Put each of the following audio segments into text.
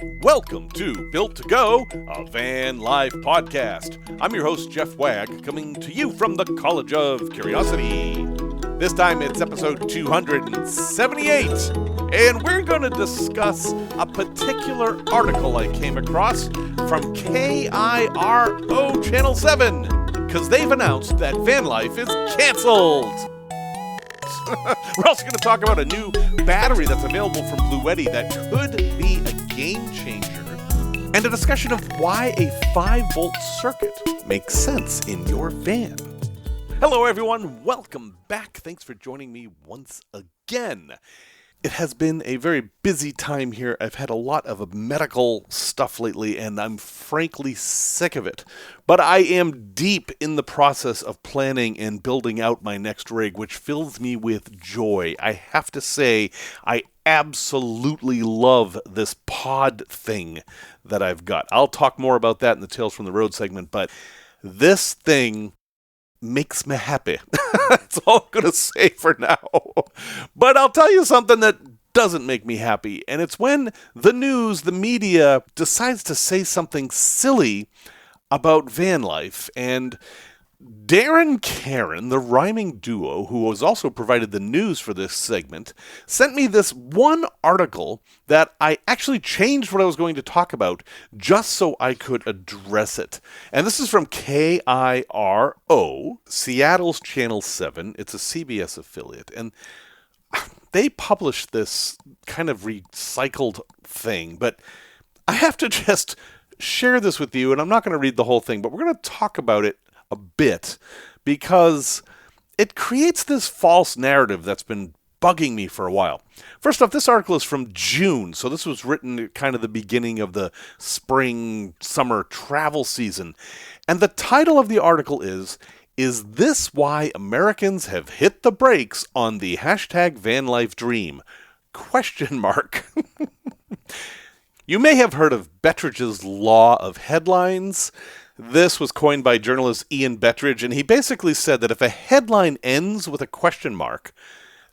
Welcome to Built to Go, a Vanlife podcast. I'm your host, Jeff Wagg, coming to you from the College of Curiosity. This time it's episode 278, and we're going to discuss a particular article I came across from KIRO Channel 7, because they've announced that Vanlife is canceled. We're also going to talk about a new battery that's available from Bluetti that could be a game changer, and a discussion of why a 5-volt circuit makes sense in your van. Hello everyone, welcome back. Thanks for joining me once again. It has been a very busy time here. I've had a lot of medical stuff lately, and I'm frankly sick of it. But I am deep in the process of planning and building out my next rig, which fills me with joy. I have to say, I absolutely love this pod thing that I've got. I'll talk more about that in the Tales from the Road segment, but this thing makes me happy. That's all I'm going to say for now. But I'll tell you something that doesn't make me happy, and it's when the news, the media, decides to say something silly about van life. And Darren Karen, the rhyming duo, who has also provided the news for this segment, sent me this one article that I actually changed what I was going to talk about just so I could address it. And this is from KIRO, Seattle's Channel 7. It's a CBS affiliate. And they published this kind of recycled thing, but I have to just share this with you, and I'm not going to read the whole thing, but we're going to talk about it a bit, because it creates this false narrative that's been bugging me for a while. First off, this article is from June, so this was written at kind of the beginning of the spring-summer travel season. And the title of the article is this why Americans have hit the brakes on the hashtag vanlife dream? ? You may have heard of Bettridge's Law of Headlines. This was coined by journalist Ian Bettridge, and he basically said that if a headline ends with a question mark,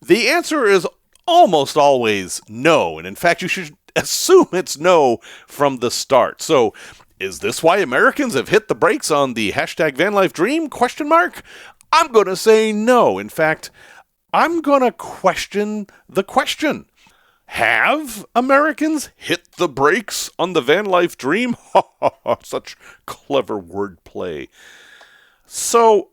the answer is almost always no. And in fact, you should assume it's no from the start. So, is this why Americans have hit the brakes on the hashtag vanlife dream? ? I'm going to say no. In fact, I'm going to question the question. Have Americans hit the brakes on the vanlife dream? Such clever wordplay. So,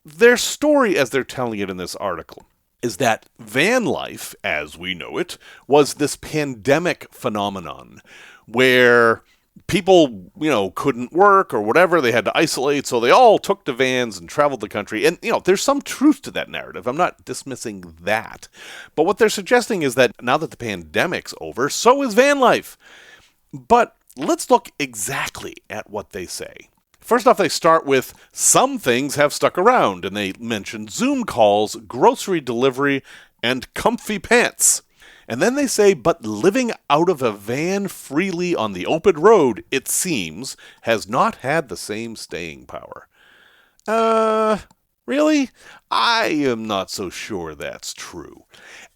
their story, as they're telling it in this article, is that van life, as we know it, was this pandemic phenomenon where people, couldn't work or whatever. They had to isolate, so they all took to vans and traveled the country. And, there's some truth to that narrative. I'm not dismissing that. But what they're suggesting is that now that the pandemic's over, so is van life. But let's look exactly at what they say. First off, they start with some things have stuck around, and they mention Zoom calls, grocery delivery, and comfy pants. And then they say, but living out of a van freely on the open road, it seems, has not had the same staying power. Really? I am not so sure that's true.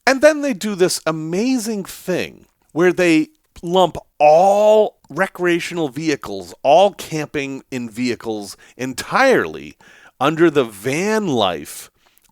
And then they do this amazing thing where they lump all recreational vehicles, all camping in vehicles entirely under the van life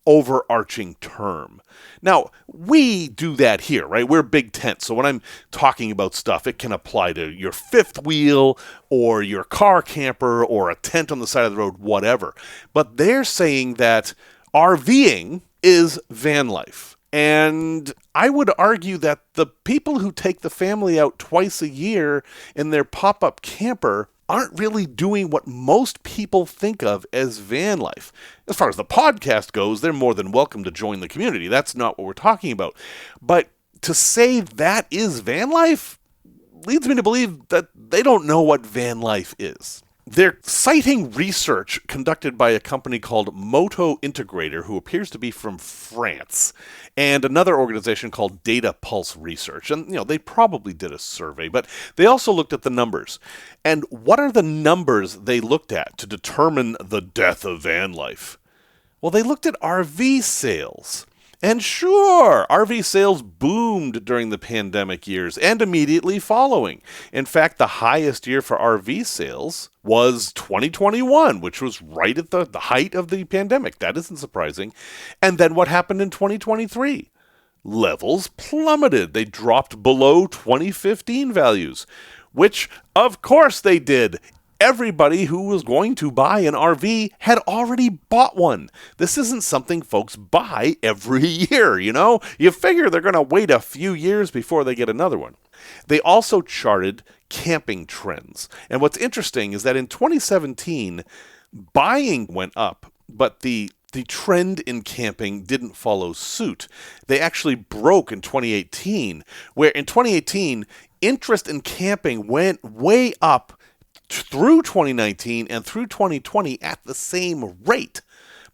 overarching term. Now, we do that here, right? We're big tent, so when I'm talking about stuff, it can apply to your fifth wheel or your car camper or a tent on the side of the road, whatever. But they're saying that RVing is van life. And I would argue that the people who take the family out twice a year in their pop-up camper aren't really doing what most people think of as van life. As far as the podcast goes, they're more than welcome to join the community. That's not what we're talking about. But to say that is van life leads me to believe that they don't know what van life is. They're citing research conducted by a company called Moto Integrator, who appears to be from France, and another organization called Data Pulse Research. And, they probably did a survey, but they also looked at the numbers. And what are the numbers they looked at to determine the death of van life? Well, they looked at RV sales. And sure, RV sales boomed during the pandemic years and immediately following. In fact, the highest year for RV sales was 2021, which was right at the height of the pandemic. That isn't surprising. And then what happened in 2023? Levels plummeted. They dropped below 2015 values, which of course they did. Everybody who was going to buy an RV had already bought one. This isn't something folks buy every year, you know? You figure they're going to wait a few years before they get another one. They also charted camping trends. And what's interesting is that in 2017, buying went up, but the trend in camping didn't follow suit. They actually broke in 2018, where in 2018, interest in camping went way up through 2019 and through 2020 at the same rate.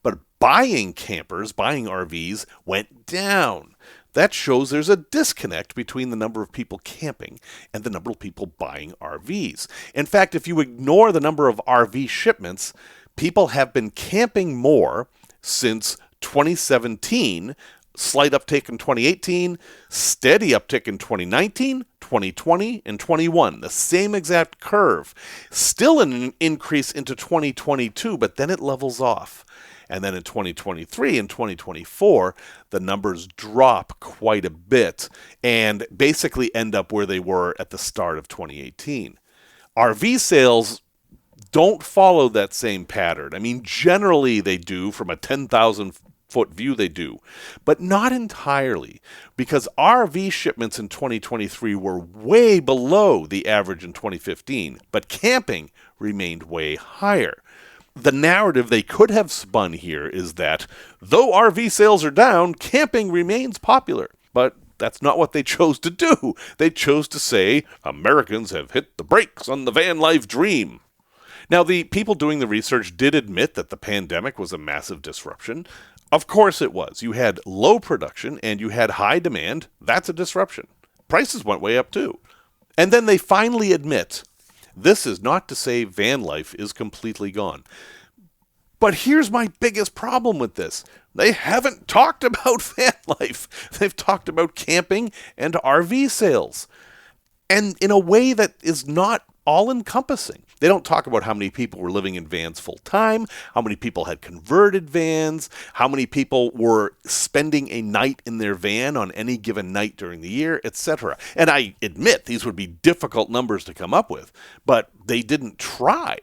But buying RVs, went down. That shows there's a disconnect between the number of people camping and the number of people buying RVs. In fact, if you ignore the number of RV shipments, people have been camping more since 2017, slight uptick in 2018, steady uptick in 2019, 2020, and 21. The same exact curve. Still an increase into 2022, but then it levels off. And then in 2023 and 2024, the numbers drop quite a bit and basically end up where they were at the start of 2018. RV sales don't follow that same pattern. I mean, generally they do. From a 10,000 foot view they do, but not entirely, because RV shipments in 2023 were way below the average in 2015, but camping remained way higher. The narrative they could have spun here is that though RV sales are down, camping remains popular. But that's not what they chose to do. They chose to say Americans have hit the brakes on the van life dream. Now, the people doing the research did admit that the pandemic was a massive disruption. Of course it was. You had low production and you had high demand. That's a disruption. Prices went way up too. And then they finally admit, this is not to say van life is completely gone. But here's my biggest problem with this. They haven't talked about van life. They've talked about camping and RV sales. And in a way that is not all-encompassing. They don't talk about how many people were living in vans full-time, how many people had converted vans, how many people were spending a night in their van on any given night during the year, etc. And I admit these would be difficult numbers to come up with, but they didn't try.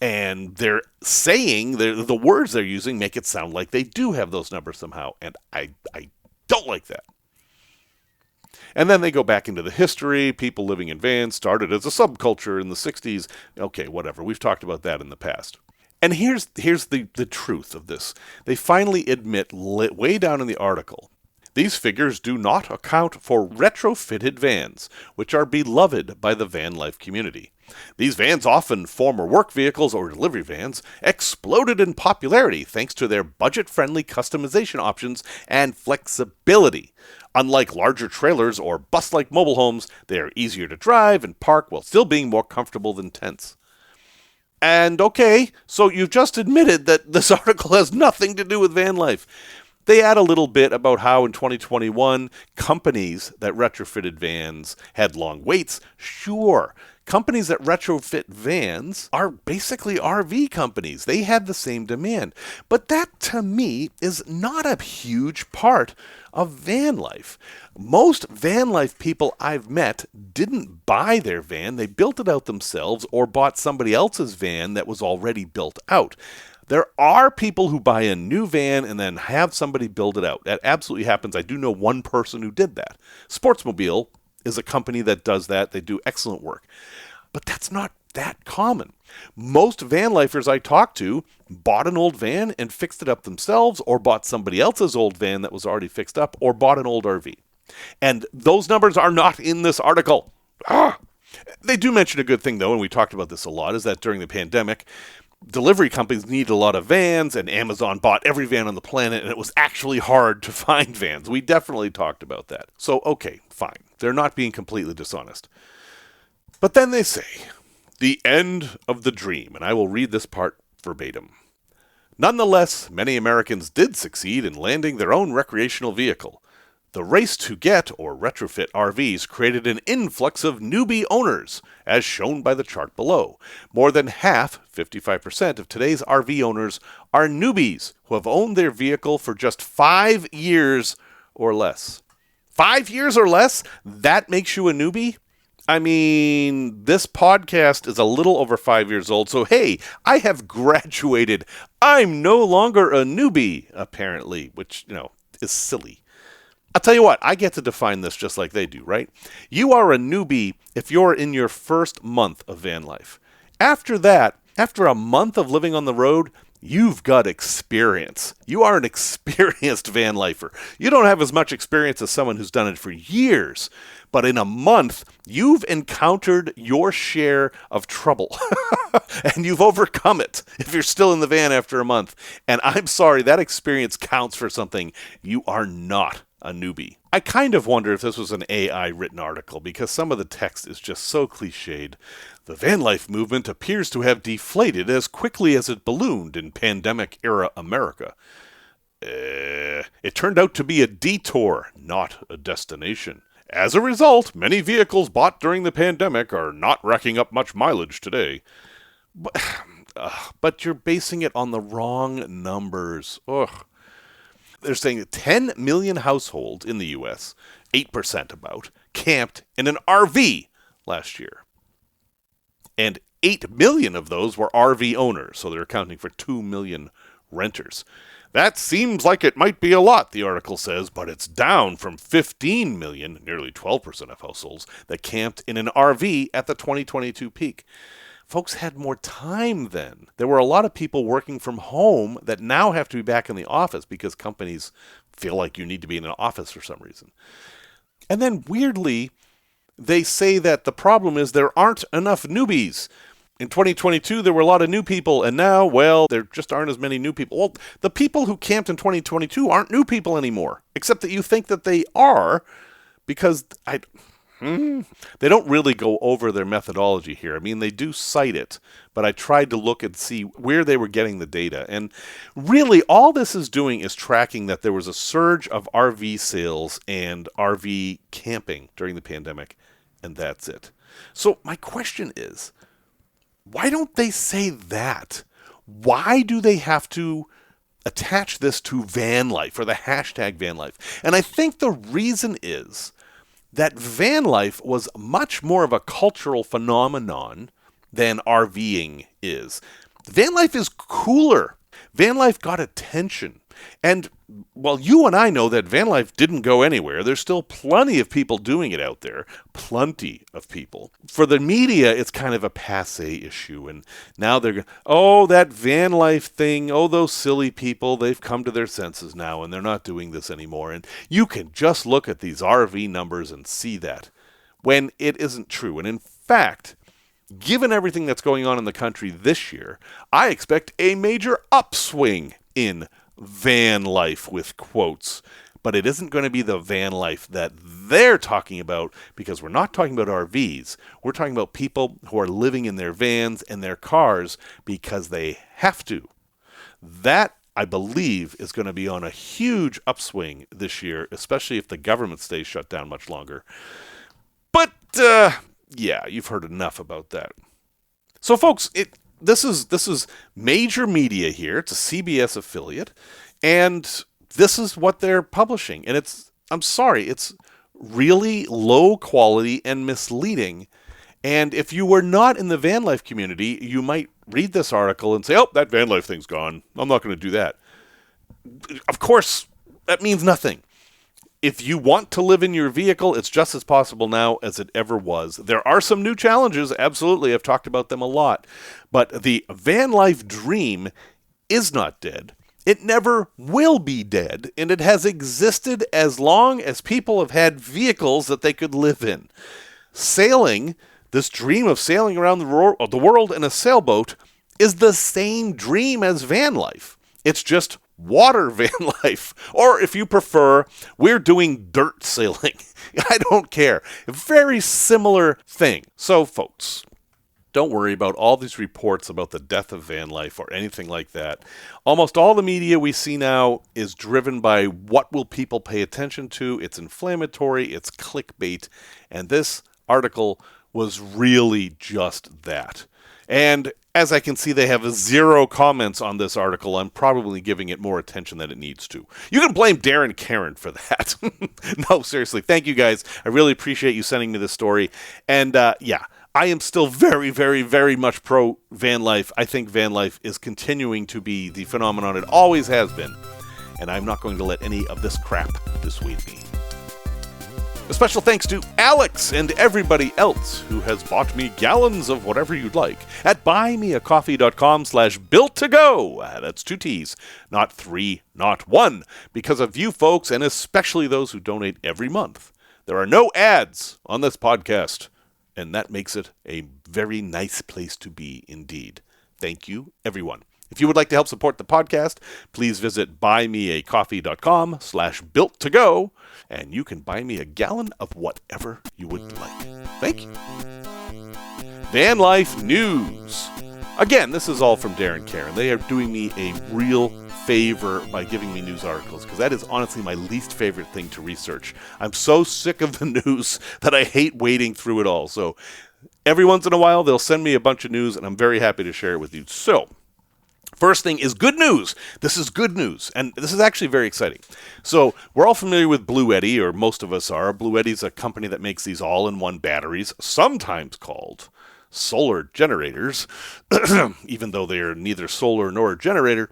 And they're saying, the words they're using make it sound like they do have those numbers somehow, and I don't like that. And then they go back into the history. People living in vans started as a subculture in the 60s. Okay, whatever. We've talked about that in the past. And here's the truth of this. They finally admit way down in the article, these figures do not account for retrofitted vans, which are beloved by the van life community. These vans, often former work vehicles or delivery vans, exploded in popularity thanks to their budget-friendly customization options and flexibility. Unlike larger trailers or bus-like mobile homes, they are easier to drive and park while still being more comfortable than tents. And okay, so you've just admitted that this article has nothing to do with van life. They add a little bit about how in 2021, companies that retrofitted vans had long waits. Sure, companies that retrofit vans are basically RV companies. They had the same demand. But that, to me, is not a huge part of van life. Most van life people I've met didn't buy their van. They built it out themselves or bought somebody else's van that was already built out. There are people who buy a new van and then have somebody build it out. That absolutely happens. I do know one person who did that. Sportsmobile is a company that does that. They do excellent work. But that's not that common. Most van lifers I talk to bought an old van and fixed it up themselves, or bought somebody else's old van that was already fixed up, or bought an old RV. And those numbers are not in this article. They do mention a good thing, though, and we talked about this a lot, is that during the pandemic, delivery companies needed a lot of vans, and Amazon bought every van on the planet, and it was actually hard to find vans. We definitely talked about that. So, okay, fine. They're not being completely dishonest. But then they say, the end of the dream, and I will read this part verbatim. Nonetheless, many Americans did succeed in landing their own recreational vehicle. The race to get or retrofit RVs created an influx of newbie owners, as shown by the chart below. More than half, 55% of today's RV owners are newbies who have owned their vehicle for just 5 years or less. 5 years or less? That makes you a newbie? I mean, this podcast is a little over 5 years old, so hey, I have graduated. I'm no longer a newbie, apparently, which, is silly. I'll tell you what, I get to define this just like they do, right? You are a newbie if you're in your first month of van life. After that, after a month of living on the road, you've got experience. You are an experienced van lifer. You don't have as much experience as someone who's done it for years, but in a month, you've encountered your share of trouble, and you've overcome it if you're still in the van after a month. And I'm sorry, that experience counts for something. You are not a newbie. I kind of wonder if this was an AI written article because some of the text is just so cliched. The van life movement appears to have deflated as quickly as it ballooned in pandemic-era America. It turned out to be a detour, not a destination. As a result, many vehicles bought during the pandemic are not racking up much mileage today. But you're basing it on the wrong numbers. Ugh. They're saying that 10 million households in the U.S., 8% about, camped in an RV last year. And 8 million of those were RV owners, so they're accounting for 2 million renters. That seems like it might be a lot, the article says, but it's down from 15 million, nearly 12% of households, that camped in an RV at the 2022 peak. Folks had more time then. There were a lot of people working from home that now have to be back in the office because companies feel like you need to be in an office for some reason. And then weirdly, they say that the problem is there aren't enough newbies. In 2022, there were a lot of new people, and now, well, there just aren't as many new people. Well, the people who camped in 2022 aren't new people anymore, except that you think that they are because they don't really go over their methodology here. I mean, they do cite it, but I tried to look and see where they were getting the data. And really, all this is doing is tracking that there was a surge of RV sales and RV camping during the pandemic, and that's it. So my question is, why don't they say that? Why do they have to attach this to van life or the hashtag van life? And I think the reason is that van life was much more of a cultural phenomenon than RVing is. Van life is cooler. Van life got attention. And while you and I know that van life didn't go anywhere, there's still plenty of people doing it out there. Plenty of people. For the media, it's kind of a passé issue. And now they're going, oh, that van life thing, oh, those silly people, they've come to their senses now and they're not doing this anymore. And you can just look at these RV numbers and see that, when it isn't true. And in fact, given everything that's going on in the country this year, I expect a major upswing in van life with quotes, but it isn't going to be the van life that they're talking about, because we're not talking about RVs. We're talking about people who are living in their vans and their cars because they have to. That, I believe, is going to be on a huge upswing this year, especially if the government stays shut down much longer. But, yeah, you've heard enough about that. So, folks, This is major media here. It's a CBS affiliate, and this is what they're publishing. And I'm sorry, it's really low quality and misleading. And if you were not in the van life community, you might read this article and say, oh, that van life thing's gone. I'm not going to do that. Of course, that means nothing. If you want to live in your vehicle, it's just as possible now as it ever was. There are some new challenges, absolutely. I've talked about them a lot. But the van life dream is not dead. It never will be dead, and it has existed as long as people have had vehicles that they could live in. Sailing, this dream of sailing around the world in a sailboat, is the same dream as van life. It's just water van life. Or if you prefer, we're doing dirt sailing. I don't care. A very similar thing. So, folks, Don't worry about all these reports about the death of van life or anything like that. Almost all the media we see now is driven by what will people pay attention to. It's inflammatory, it's clickbait, and this article was really just that. And as I can see, they have 0 comments on this article. I'm probably giving it more attention than it needs to. You can blame Darren Karen for that. No, seriously, thank you guys. I really appreciate you sending me this story. And yeah, I am still very, very, very much pro van life. I think van life is continuing to be the phenomenon it always has been. And I'm not going to let any of this crap dissuade me. A special thanks to Alex and everybody else who has bought me gallons of whatever you'd like at buymeacoffee.com/built-to-go. That's 2 T's, not 3, not 1. Because of you folks, and especially those who donate every month, there are no ads on this podcast. And that makes it a very nice place to be indeed. Thank you, everyone. If you would like to help support the podcast, please visit buymeacoffee.com/built-to-go, and you can buy me a gallon of whatever you would like. Thank you. Van Life News. Again, this is all from Darren Karen. They are doing me a real favor by giving me news articles, because that is honestly my least favorite thing to research. I'm so sick of the news that I hate wading through it all. So every once in a while, they'll send me a bunch of news, and I'm very happy to share it with you. So first thing is good news. This is good news, and this is actually very exciting. So we're all familiar with Bluetti, or most of us are. Bluetti is a company that makes these all-in-one batteries, sometimes called solar generators, even though they are neither solar nor a generator.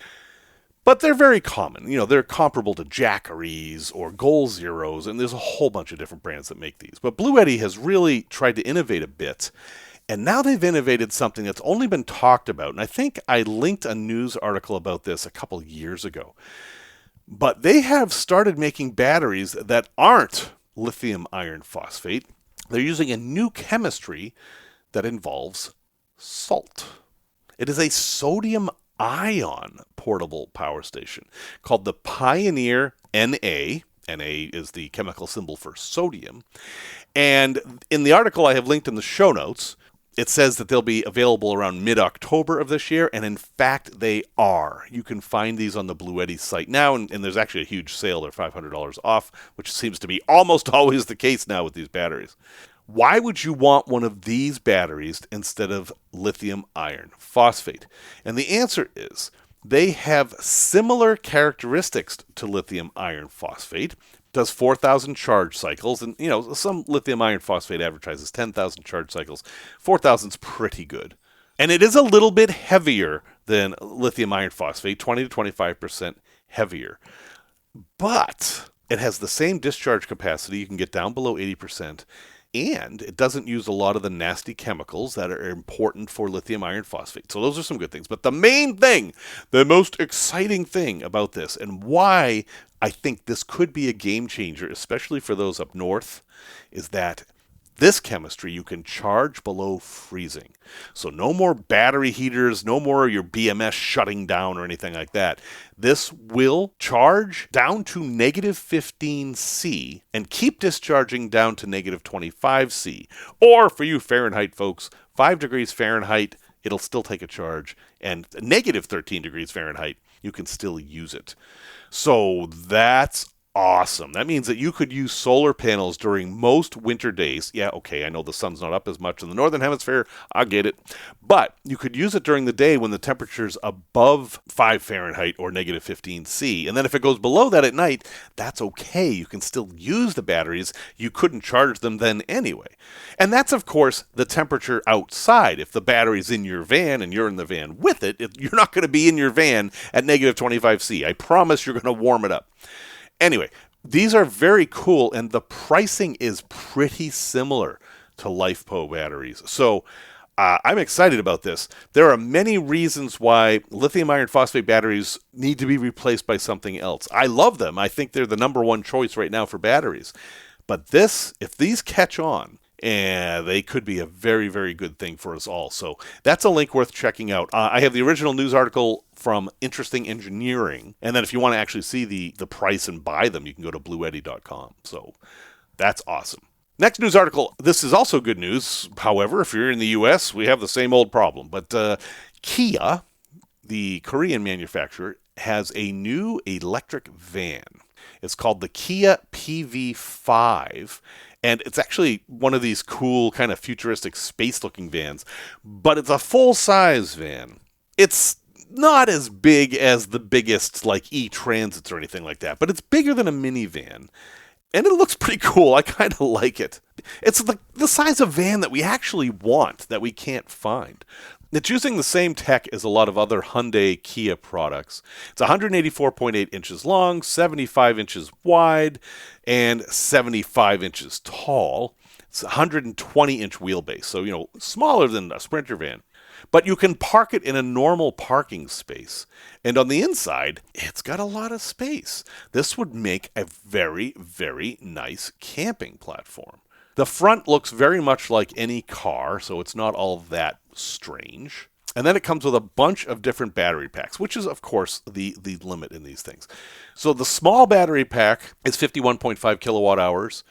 But they're very common. You know, they're comparable to Jackeries or Goal Zeros, and there's a whole bunch of different brands that make these. But Bluetti has really tried to innovate a bit, and now they've innovated something that's only been talked about. And I think I linked a news article about this a couple years ago. But they have started making batteries that aren't lithium iron phosphate. They're using a new chemistry that involves salt. It is a sodium ion portable power station called the Pioneer NA. Na is the chemical symbol for sodium. And in the article I have linked in the show notes, it says that they'll be available around mid-October of this year, and in fact they are. You can find these on the Bluetti site now, and there's actually a huge sale. They're $500 off, which seems to be almost always the case now with these batteries. Why would you want one of these batteries instead of lithium iron phosphate? And the answer is they have similar characteristics to lithium iron phosphate. Does 4,000 charge cycles, and some lithium iron phosphate advertises 10,000 charge cycles. 4,000 is pretty good. And it is a little bit heavier than lithium iron phosphate, 20 to 25% heavier. But it has the same discharge capacity. You can get down below 80%. And it doesn't use a lot of the nasty chemicals that are important for lithium iron phosphate. So those are some good things. But the main thing, the most exciting thing about this, and why I think this could be a game changer, especially for those up north, is that this chemistry you can charge below freezing. So no more battery heaters, no more your BMS shutting down or anything like that. This will charge down to negative 15 C and keep discharging down to negative 25 C. Or for you Fahrenheit folks, 5 degrees Fahrenheit, it'll still take a charge. And negative 13 degrees Fahrenheit, you can still use it. So that's awesome. That means that you could use solar panels during most winter days. Yeah, okay, I know the sun's not up as much in the northern hemisphere. I get it. But you could use it during the day when the temperature's above 5 Fahrenheit or negative 15 C. And then if it goes below that at night, that's okay. You can still use the batteries. You couldn't charge them then anyway. And that's, of course, the temperature outside. If the battery's in your van and you're in the van with it, you're not going to be in your van at negative 25 C. I promise you're going to warm it up. Anyway, these are very cool, and the pricing is pretty similar to LifePo batteries. So I'm excited about this. There are many reasons why lithium iron phosphate batteries need to be replaced by something else. I love them. I think they're the number one choice right now for batteries. But if these catch on, they could be a very, very good thing for us all. So that's a link worth checking out. I have the original news article from Interesting Engineering. And then if you want to actually see the price and buy them, you can go to bluetti.com. So that's awesome. Next news article. This is also good news. However, if you're in the U.S., we have the same old problem. But Kia, the Korean manufacturer, has a new electric van. It's called the Kia PV5, and it's actually one of these cool kind of futuristic space-looking vans, but it's a full-size van. It's not as big as the biggest like e-transits or anything like that, but it's bigger than a minivan. And it looks pretty cool. I kind of like it. It's the size of van that we actually want, that we can't find. It's using the same tech as a lot of other Hyundai Kia products. It's 184.8 inches long, 75 inches wide, and 75 inches tall. It's a 120-inch wheelbase, so, smaller than a Sprinter van. But you can park it in a normal parking space. And on the inside, it's got a lot of space. This would make a very, very nice camping platform. The front looks very much like any car, so it's not all that strange. And then it comes with a bunch of different battery packs, which is, of course, the limit in these things. So the small battery pack is 51.5 kilowatt hours.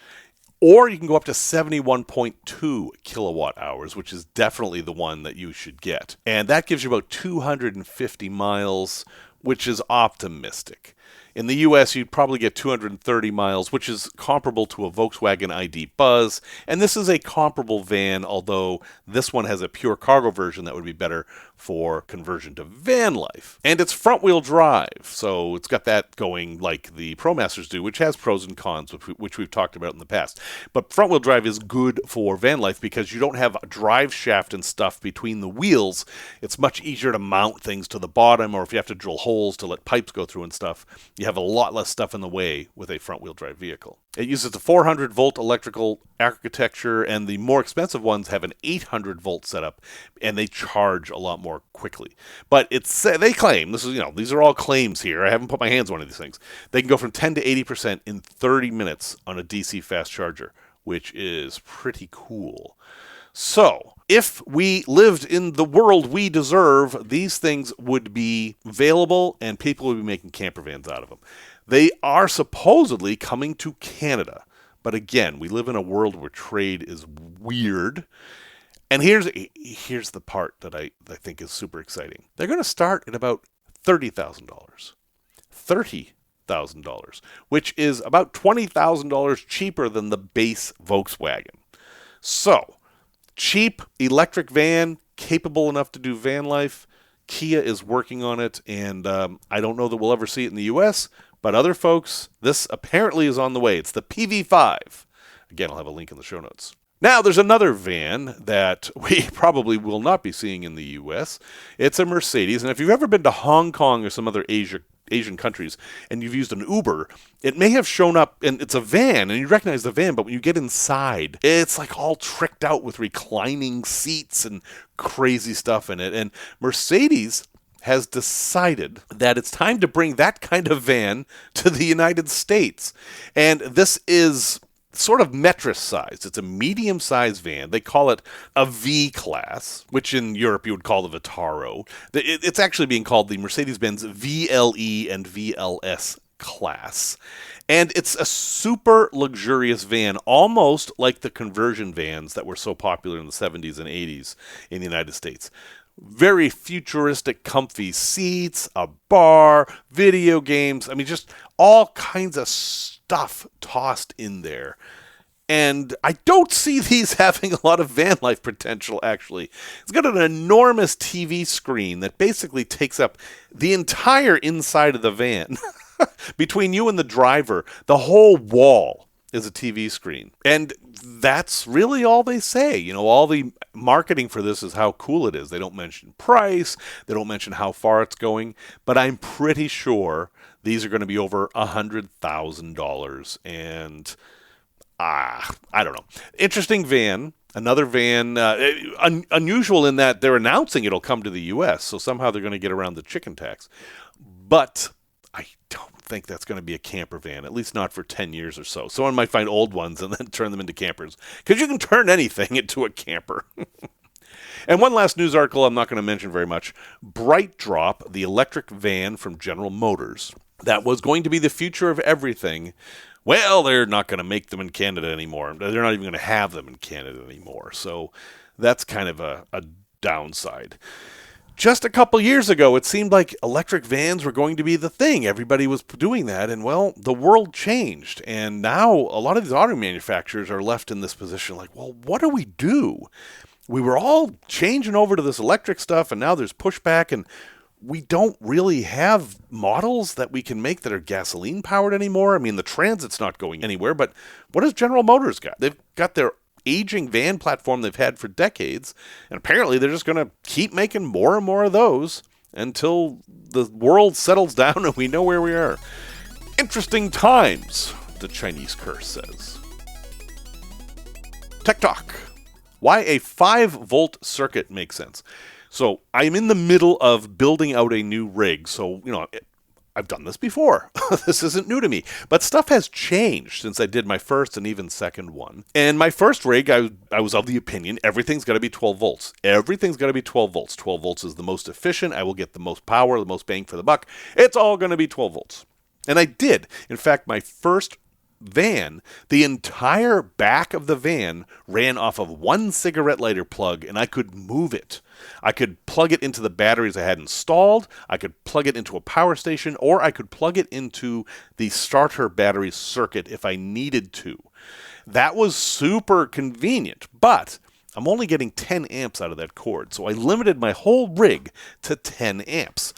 Or you can go up to 71.2 kilowatt hours, which is definitely the one that you should get. And that gives you about 250 miles, which is optimistic. In the US, you'd probably get 230 miles, which is comparable to a Volkswagen ID Buzz. And this is a comparable van, although this one has a pure cargo version that would be better for conversion to van life. And it's front-wheel drive, so it's got that going like the ProMasters do, which has pros and cons, which we've talked about in the past. But front-wheel drive is good for van life because you don't have a drive shaft and stuff between the wheels. It's much easier to mount things to the bottom, or if you have to drill holes to let pipes go through and stuff, you have a lot less stuff in the way with a front-wheel drive vehicle. It uses a 400-volt electrical architecture, and the more expensive ones have an 800-volt setup, and they charge a lot more quickly. But they claim, these are all claims here. I haven't put my hands on one of these things. They can go from 10 to 80% in 30 minutes on a DC fast charger, which is pretty cool. So, if we lived in the world we deserve, these things would be available and people would be making camper vans out of them. They are supposedly coming to Canada. But again, we live in a world where trade is weird. And here's the part that I think is super exciting. They're going to start at about $30,000. $30,000, which is about $20,000 cheaper than the base Volkswagen. So, cheap electric van, capable enough to do van life. Kia is working on it, and I don't know that we'll ever see it in the U.S., but other folks, this apparently is on the way. It's the PV5. Again, I'll have a link in the show notes. Now, there's another van that we probably will not be seeing in the U.S. It's a Mercedes, and if you've ever been to Hong Kong or some other Asian countries and you've used an Uber, it may have shown up, and it's a van, and you recognize the van, but when you get inside, it's like all tricked out with reclining seats and crazy stuff in it. And Mercedes has decided that it's time to bring that kind of van to the United States. And this is sort of Metris-sized. It's a medium-sized van. They call it a V-Class, which in Europe you would call the Vitaro. It's actually being called the Mercedes-Benz VLE and VLS class. And it's a super luxurious van, almost like the conversion vans that were so popular in the 70s and 80s in the United States. Very futuristic, comfy seats, a bar, video games. I mean, just all kinds of stuff tossed in there. And I don't see these having a lot of van life potential, actually. It's got an enormous TV screen that basically takes up the entire inside of the van. Between you and the driver, the whole wall is a TV screen. And that's really all they say. All the marketing for this is how cool it is. They don't mention price. They don't mention how far it's going. But I'm pretty sure these are going to be over $100,000. And I don't know. Interesting van. Another van, unusual in that they're announcing it'll come to the U.S., so somehow they're going to get around the chicken tax. But I don't think that's going to be a camper van, at least not for 10 years or so. Someone might find old ones and then turn them into campers, because you can turn anything into a camper. And one last news article I'm not going to mention very much. BrightDrop, the electric van from General Motors, that was going to be the future of everything, Well, they're not going to make them in Canada anymore. They're not even going to have them in Canada anymore. So that's kind of a downside. Just a couple years ago, it seemed like electric vans were going to be the thing. Everybody was doing that, and well, the world changed. And now a lot of these auto manufacturers are left in this position like, well, what do we do? We were all changing over to this electric stuff, and now there's pushback, and we don't really have models that we can make that are gasoline powered anymore. I mean, the Transit's not going anywhere, but what has General Motors got? They've got their aging van platform they've had for decades, and apparently they're just going to keep making more and more of those until the world settles down and we know where we are. Interesting times, the Chinese curse says. Tech Talk. Why a 5-volt circuit makes sense. So I'm in the middle of building out a new rig. So, I've done this before. This isn't new to me. But stuff has changed since I did my first and even second one. And my first rig, I was of the opinion, everything's got to be 12 volts. Everything's got to be 12 volts. 12 volts is the most efficient. I will get the most power, the most bang for the buck. It's all going to be 12 volts. And I did. In fact, my first van, the entire back of the van ran off of one cigarette lighter plug, and I could move it. I could plug it into the batteries I had installed, I could plug it into a power station, or I could plug it into the starter battery circuit if I needed to. That was super convenient, but I'm only getting 10 amps out of that cord, so I limited my whole rig to 10 amps.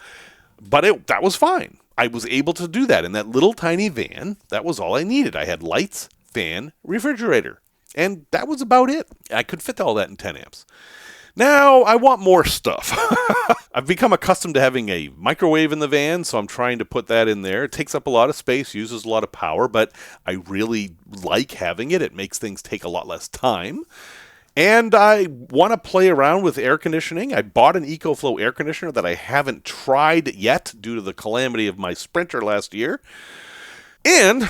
But that was fine. I was able to do that in that little tiny van. That was all I needed. I had lights, fan, refrigerator, and that was about it. I could fit all that in 10 amps. Now, I want more stuff. I've become accustomed to having a microwave in the van, so I'm trying to put that in there. It takes up a lot of space, uses a lot of power, but I really like having it. It makes things take a lot less time. And I want to play around with air conditioning. I bought an EcoFlow air conditioner that I haven't tried yet due to the calamity of my Sprinter last year. And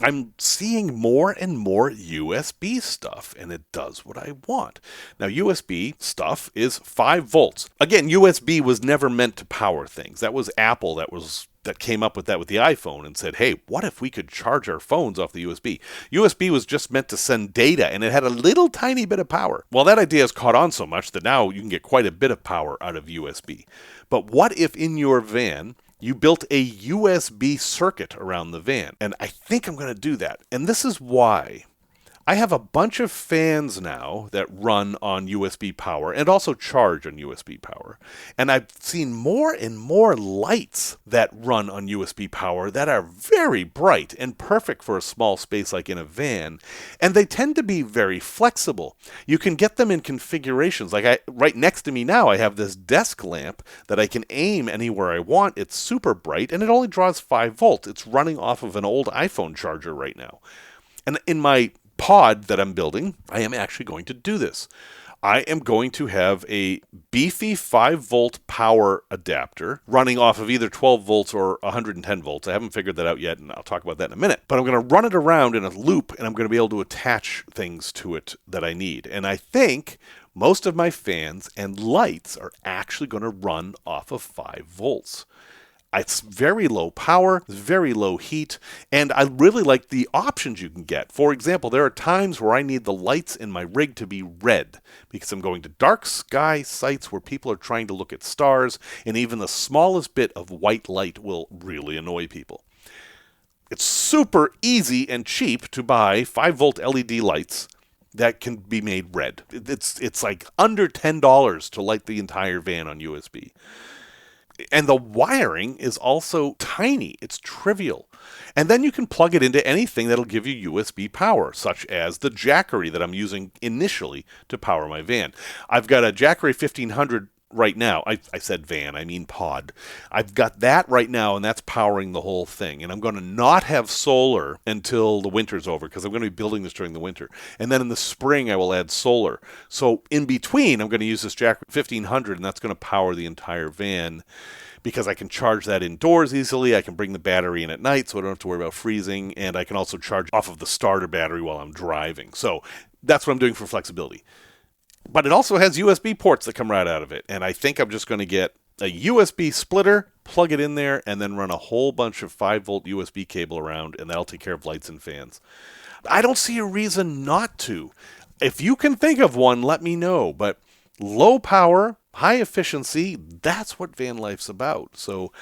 I'm seeing more and more USB stuff, and it does what I want. Now, USB stuff is 5 volts. Again, USB was never meant to power things. That was Apple that came up with that with the iPhone and said, hey, what if we could charge our phones off the USB? USB was just meant to send data, and it had a little tiny bit of power. Well, that idea has caught on so much that now you can get quite a bit of power out of USB. But what if in your van you built a USB circuit around the van? And I think I'm going to do that. And this is why. I have a bunch of fans now that run on USB power and also charge on USB power. And I've seen more and more lights that run on USB power that are very bright and perfect for a small space like in a van. And they tend to be very flexible. You can get them in configurations. Like right next to me now, I have this desk lamp that I can aim anywhere I want. It's super bright and it only draws 5 volts. It's running off of an old iPhone charger right now. And in my pod that I'm building, I am actually going to do this. I am going to have a beefy 5-volt power adapter running off of either 12 volts or 110 volts. I haven't figured that out yet, and I'll talk about that in a minute. But I'm going to run it around in a loop, and I'm going to be able to attach things to it that I need. And I think most of my fans and lights are actually going to run off of 5 volts. It's very low power, very low heat, and I really like the options you can get. For example, there are times where I need the lights in my rig to be red because I'm going to dark sky sites where people are trying to look at stars, and even the smallest bit of white light will really annoy people. It's super easy and cheap to buy 5-volt LED lights that can be made red. It's like under $10 to light the entire van on USB. And the wiring is also tiny. It's trivial. And then you can plug it into anything that'll give you USB power, such as the Jackery that I'm using initially to power my van. I've got a Jackery 1500 right now. I said van, I mean pod. I've got that right now, and that's powering the whole thing. And I'm going to not have solar until the winter's over, because I'm going to be building this during the winter. And then in the spring, I will add solar. So in between, I'm going to use this Jackery 1500, and that's going to power the entire van, because I can charge that indoors easily. I can bring the battery in at night, so I don't have to worry about freezing. And I can also charge off of the starter battery while I'm driving. So that's what I'm doing for flexibility. But it also has USB ports that come right out of it. And I think I'm just going to get a USB splitter plug it in there, and then run a whole bunch of 5-volt USB cable around, and that'll take care of lights and fans. I don't see a reason not to. If you can think of one, let me know. But low power, high efficiency, that's what Vanlife's about. So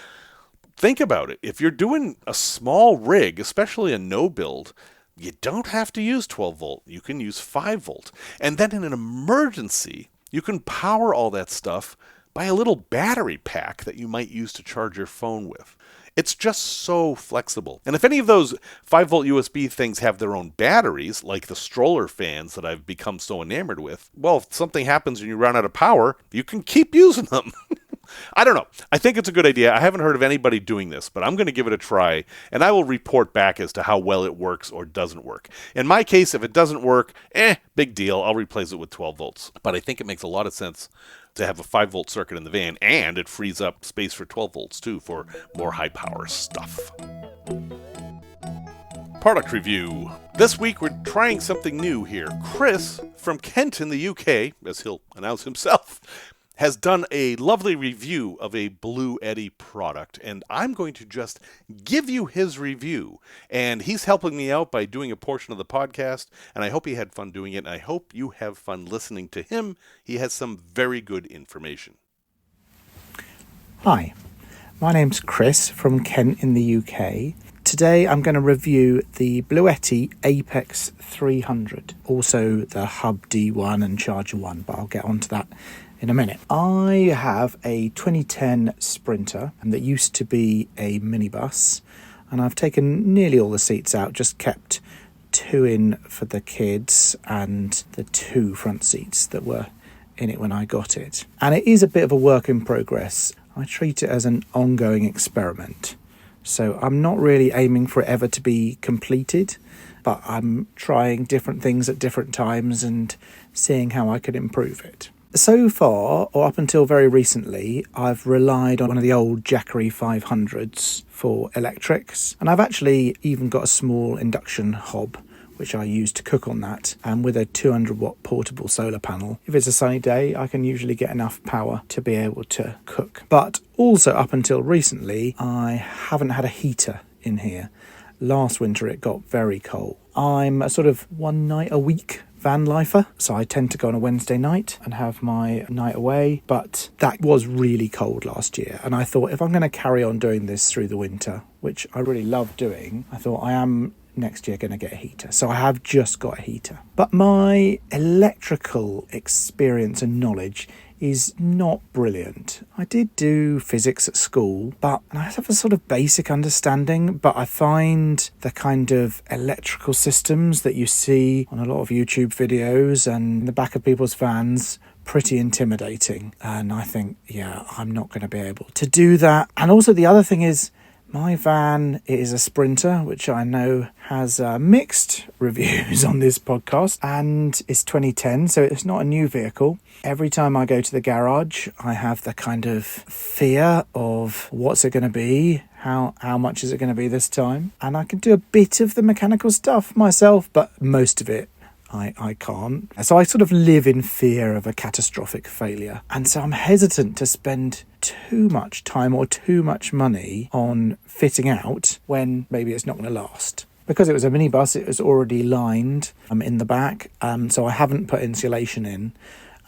think about it. If you're doing a small rig, especially a no build, you don't have to use 12 volt. You can use 5 volt. And then in an emergency, you can power all that stuff by a little battery pack that you might use to charge your phone with. It's just so flexible. And if any of those 5-volt USB things have their own batteries, like the stroller fans that I've become so enamored with, well, if something happens and you run out of power, you can keep using them. I don't know. I think it's a good idea. I haven't heard of anybody doing this, but I'm going to give it a try, and I will report back as to how well it works or doesn't work. In my case, if it doesn't work, big deal. I'll replace it with 12 volts. But I think it makes a lot of sense to have a 5-volt circuit in the van, and it frees up space for 12 volts, too, for more high-power stuff. Product review. This week, we're trying something new here. Chris, from Kent in the UK, as he'll announce himself, has done a lovely review of a Bluetti product, and I'm going to just give you his review. And he's helping me out by doing a portion of the podcast, and I hope he had fun doing it, and I hope you have fun listening to him. He has some very good information. Hi, my name's Chris from Kent in the UK. Today I'm going to review the Bluetti Apex 300, also the Hub D1 and Charger 1, but I'll get onto that in a minute. I have a 2010 Sprinter that used to be a minibus, and I've taken nearly all the seats out, just kept 2 in for the kids and the 2 front seats that were in it when I got it. And it is a bit of a work in progress. I treat it as an ongoing experiment. So I'm not really aiming for it ever to be completed, but I'm trying different things at different times and seeing how I could improve it. So far, or up until very recently, I've relied on one of the old Jackery 500s for electrics, and I've actually even got a small induction hob which I use to cook on that, and with a 200 watt portable solar panel. If it's a sunny day, I can usually get enough power to be able to cook. But also up until recently, I haven't had a heater in here. Last winter it got very cold. I'm a sort of one night a week Vanlifer, so I tend to go on a Wednesday night and have my night away, but that was really cold last year, and I thought if I'm going to carry on doing this through the winter, which I really love doing, I thought I am next year going to get a heater. So I have just got a heater. But my electrical experience and knowledge is not brilliant. I did do physics at school, but I have a sort of basic understanding, but I find the kind of electrical systems that you see on a lot of YouTube videos and in the back of people's vans pretty intimidating. And I think, I'm not going to be able to do that. And also the other thing is, my van is a Sprinter, which I know has mixed reviews on this podcast, and it's 2010, so it's not a new vehicle. Every time I go to the garage, I have the kind of fear of what's it going to be, how much is it going to be this time, and I can do a bit of the mechanical stuff myself, but most of it I can't. So I sort of live in fear of a catastrophic failure. And so I'm hesitant to spend too much time or too much money on fitting out when maybe it's not going to last. Because it was a minibus, it was already lined in the back, so I haven't put insulation in.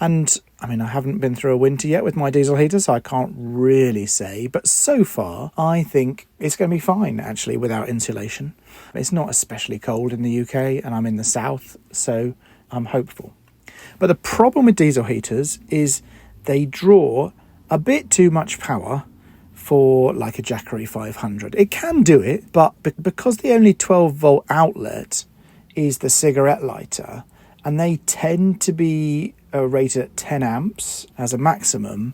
And I haven't been through a winter yet with my diesel heater, so I can't really say. But so far, I think it's going to be fine, actually, without insulation. It's not especially cold in the UK, and I'm in the south, so I'm hopeful. But the problem with diesel heaters is they draw a bit too much power for like a Jackery 500. It can do it, but because the only 12-volt outlet is the cigarette lighter, and they tend to be rated at 10 amps as a maximum,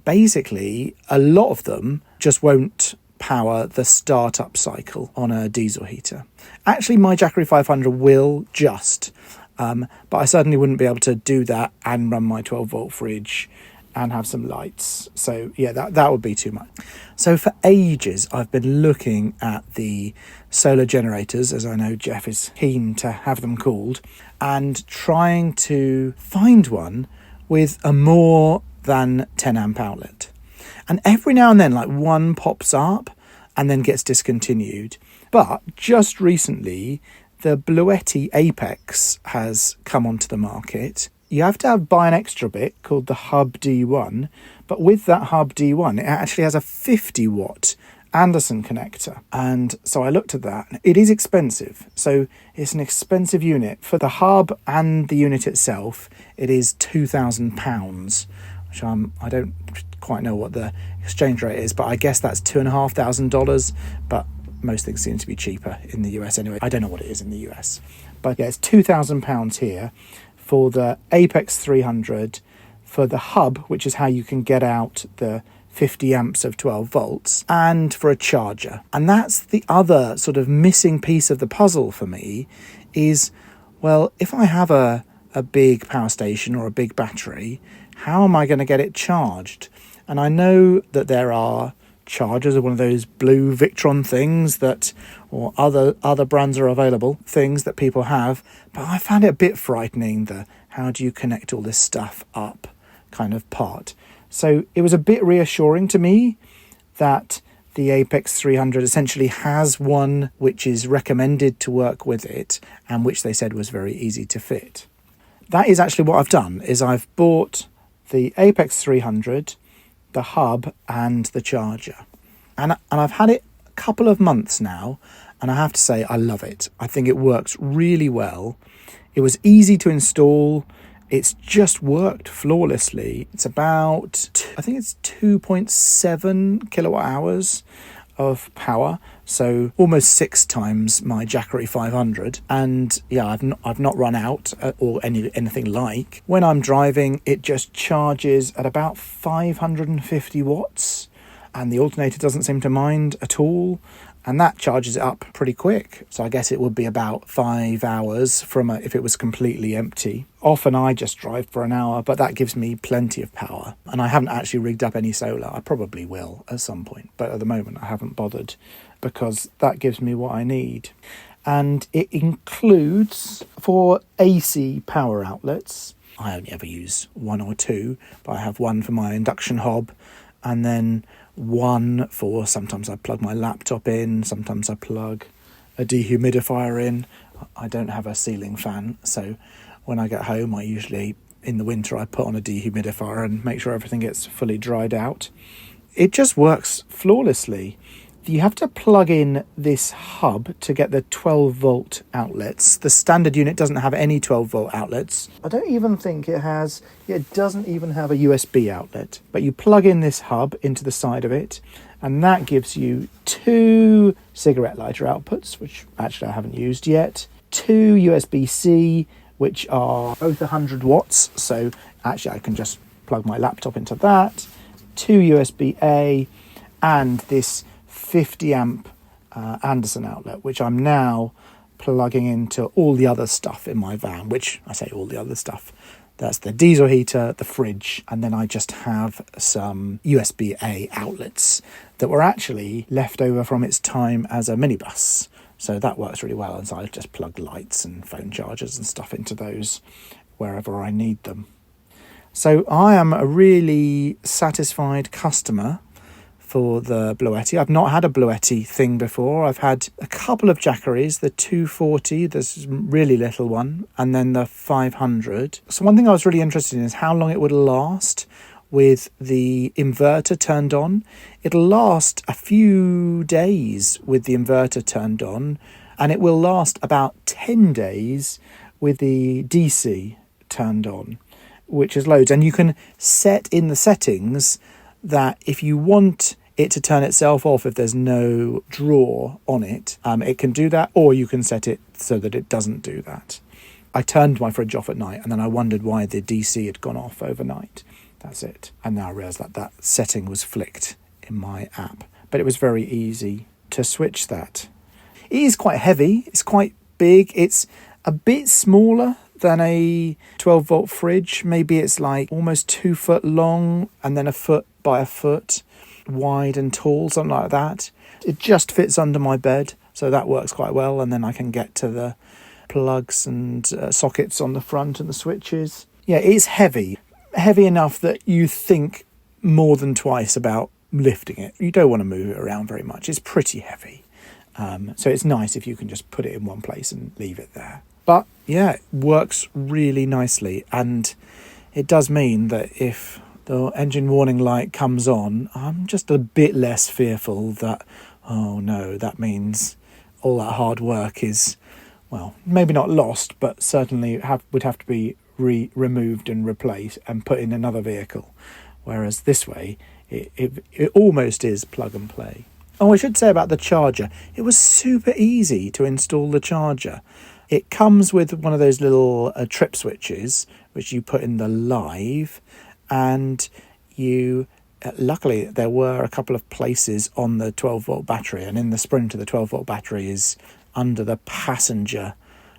basically a lot of them just won't power the startup cycle on a diesel heater. Actually, my Jackery 500 will just, but I certainly wouldn't be able to do that and run my 12-volt fridge and have some lights. So that would be too much. So for ages, I've been looking at the solar generators, as I know Jeff is keen to have them called, and trying to find one with a more than 10 amp outlet. And every now and then, like, one pops up and then gets discontinued. But just recently, the Bluetti Apex has come onto the market. You have to buy an extra bit called the Hub D1, but with that Hub D1, it actually has a 50 watt Anderson connector. And so I looked at that. It is expensive. So it's an expensive unit. For the hub and the unit itself, it is £2,000, which I don't quite know what the exchange rate is, but I guess that's $2,500. But most things seem to be cheaper in the US anyway. I don't know what it is in the US. But yeah, it's £2,000 here for the Apex 300, for the hub, which is how you can get out the 50 amps of 12 volts, and for a charger. And that's the other sort of missing piece of the puzzle for me is, well, if I have a big power station or a big battery, how am I going to get it charged? And I know that there are chargers, or one of those blue Victron things that, or other brands are available, things that people have, but I found it a bit frightening, the how do you connect all this stuff up kind of part. So it was a bit reassuring to me that the Apex 300 essentially has one which is recommended to work with it, and which they said was very easy to fit. That is actually what I've done, is I've bought the Apex 300, the hub and the charger. And I've had it a couple of months now, and I have to say I love it. I think it works really well. It was easy to install. It's just worked flawlessly. It's about, I think it's 2.7 kilowatt hours of power, so almost 6 times my Jackery 500. And yeah, I've not run out or anything like. When I'm driving, it just charges at about 550 watts, and the alternator doesn't seem to mind at all. And that charges it up pretty quick. So I guess it would be about 5 hours if it was completely empty. Often I just drive for an hour, but that gives me plenty of power. And I haven't actually rigged up any solar. I probably will at some point, but at the moment I haven't bothered, because that gives me what I need. And it includes, for AC power outlets, I only ever use 1 or 2, but I have one for my induction hob, and then one for, sometimes I plug my laptop in, sometimes I plug a dehumidifier in. I don't have a ceiling fan, so when I get home, I usually, in the winter, I put on a dehumidifier and make sure everything gets fully dried out. It just works flawlessly. You have to plug in this hub to get the 12 volt outlets. The standard unit doesn't have any 12 volt outlets. I don't even think it has, it doesn't even have a USB outlet. But you plug in this hub into the side of it, and that gives you 2 cigarette lighter outputs, which actually I haven't used yet, 2 USB-C, which are both 100 watts. So actually I can just plug my laptop into that, 2 USB-A, and this 50 amp Anderson outlet, which I'm now plugging into all the other stuff in my van, which I say all the other stuff. That's the diesel heater, the fridge, and then I just have some USB-A outlets that were actually left over from its time as a minibus. So that works really well, and so I just plug lights and phone chargers and stuff into those wherever I need them. So I am a really satisfied customer for the Bluetti. I've not had a Bluetti thing before. I've had a couple of Jackeries, the 240, this really little one, and then the 500. So one thing I was really interested in is how long it would last with the inverter turned on. It'll last a few days with the inverter turned on, and it will last about 10 days with the DC turned on, which is loads. And you can set in the settings that if you want it to turn itself off if there's no draw on it, it can do that, or you can set it so that it doesn't do that. I turned my fridge off at night, and then I wondered why the DC had gone off overnight. That's it. And now I realised that setting was flicked in my app. But it was very easy to switch that. It is quite heavy. It's quite big. It's a bit smaller than a 12 volt fridge. Maybe it's like almost 2 foot long and then 1 foot by 1 foot wide and tall, something like that. It just fits under my bed, so that works quite well. And then I can get to the plugs and sockets on the front and the switches. Yeah, it's heavy enough that you think more than twice about lifting it. You don't want to move it around very much. It's pretty heavy. So it's nice if you can just put it in one place and leave it there. But yeah, it works really nicely. And it does mean that if the engine warning light comes on, I'm just a bit less fearful that, oh no, that means all that hard work is, well, maybe not lost, but certainly would have to be removed and replaced and put in another vehicle. Whereas this way, it almost is plug and play. Oh, I should say about the charger, it was super easy to install the charger. It comes with one of those little trip switches, which you put in the live, and you luckily there were a couple of places on the 12-volt battery, and in the Sprinter the 12-volt battery is under the passenger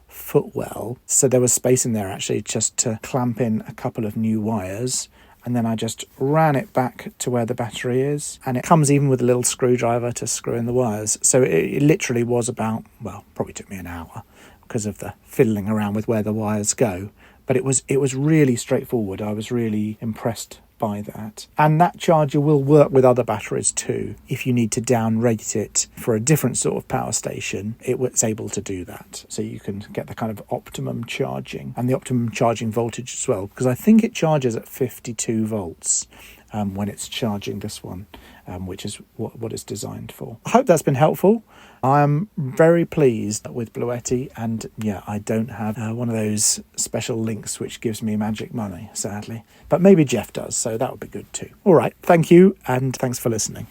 footwell, so there was space in there actually just to clamp in a couple of new wires, and then I just ran it back to where the battery is, and it comes even with a little screwdriver to screw in the wires. So it literally was about, well, probably took me an hour because of the fiddling around with where the wires go, but it was really straightforward. I was really impressed by that. And that charger will work with other batteries too. If you need to down-rate it for a different sort of power station, it was able to do that. So you can get the kind of optimum charging and the optimum charging voltage as well, because I think it charges at 52 volts when it's charging this one, which is what it's designed for. I hope that's been helpful. I'm very pleased with Bluetti, and yeah, I don't have one of those special links which gives me magic money, sadly. But maybe Jeff does, so that would be good too. All right, thank you, and thanks for listening.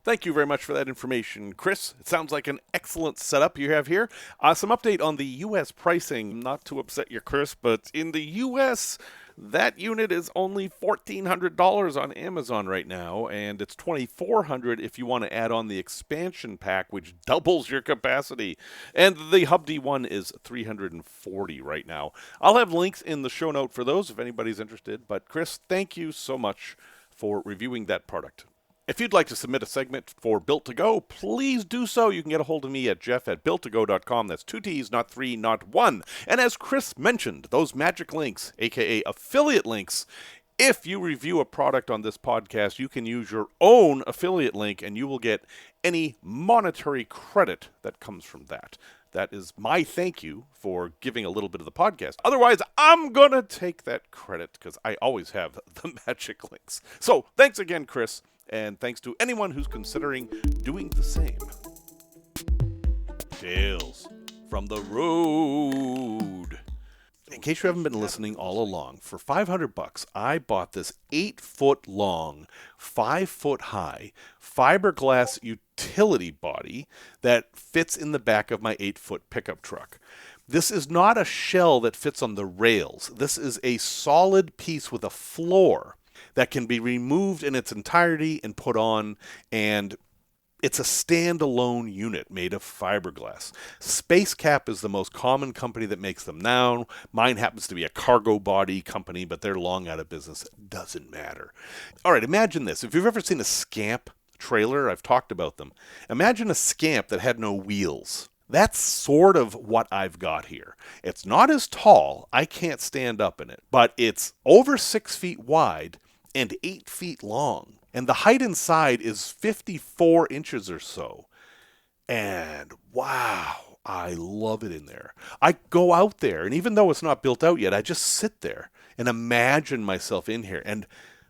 Thank you very much for that information, Chris. It sounds like an excellent setup you have here. Some update on the U.S. pricing. Not to upset you, Chris, but in the U.S., that unit is only $1,400 on Amazon right now, and it's $2,400 if you want to add on the expansion pack, which doubles your capacity. And the Hub D1 is $340 right now. I'll have links in the show note for those if anybody's interested. But Chris, thank you so much for reviewing that product. If you'd like to submit a segment for Built to Go, please do so. You can get a hold of me at jeff@builttogo.com. That's 2 T's, not 3, not 1. And as Chris mentioned, those magic links, aka affiliate links, if you review a product on this podcast, you can use your own affiliate link and you will get any monetary credit that comes from that. That is my thank you for giving a little bit of the podcast. Otherwise, I'm going to take that credit because I always have the magic links. So thanks again, Chris. And thanks to anyone who's considering doing the same. Tales from the road. In case you haven't been listening all along, for $500, I bought this 8-foot long, 5-foot high fiberglass utility body that fits in the back of my 8-foot pickup truck. This is not a shell that fits on the rails. This is a solid piece with a floor that can be removed in its entirety and put on, and it's a standalone unit made of fiberglass. Space Cap is the most common company that makes them now. Mine happens to be a cargo body company, but they're long out of business. Doesn't matter. All right, imagine this. If you've ever seen a Scamp trailer, I've talked about them. Imagine a Scamp that had no wheels. That's sort of what I've got here. It's not as tall. I can't stand up in it, but it's over 6 feet wide and 8 feet long. And the height inside is 54 inches or so. And wow, I love it in there. I go out there, and even though it's not built out yet, I just sit there and imagine myself in here. And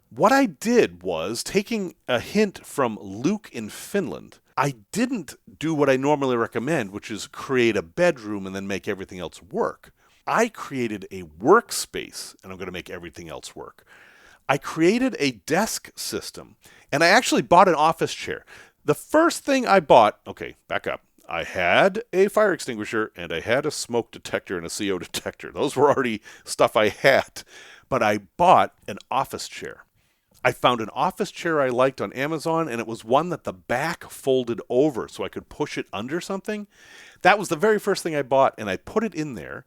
what I did was, taking a hint from Luke in Finland, I didn't do what I normally recommend, which is create a bedroom and then make everything else work. I created a workspace, and I'm going to make everything else work. I created a desk system, and I actually bought an office chair. The first thing I bought, okay, back up. I had a fire extinguisher, and I had a smoke detector and a CO detector. Those were already stuff I had, but I bought an office chair. I found an office chair I liked on Amazon, and it was one that the back folded over so I could push it under something. That was the very first thing I bought, and I put it in there,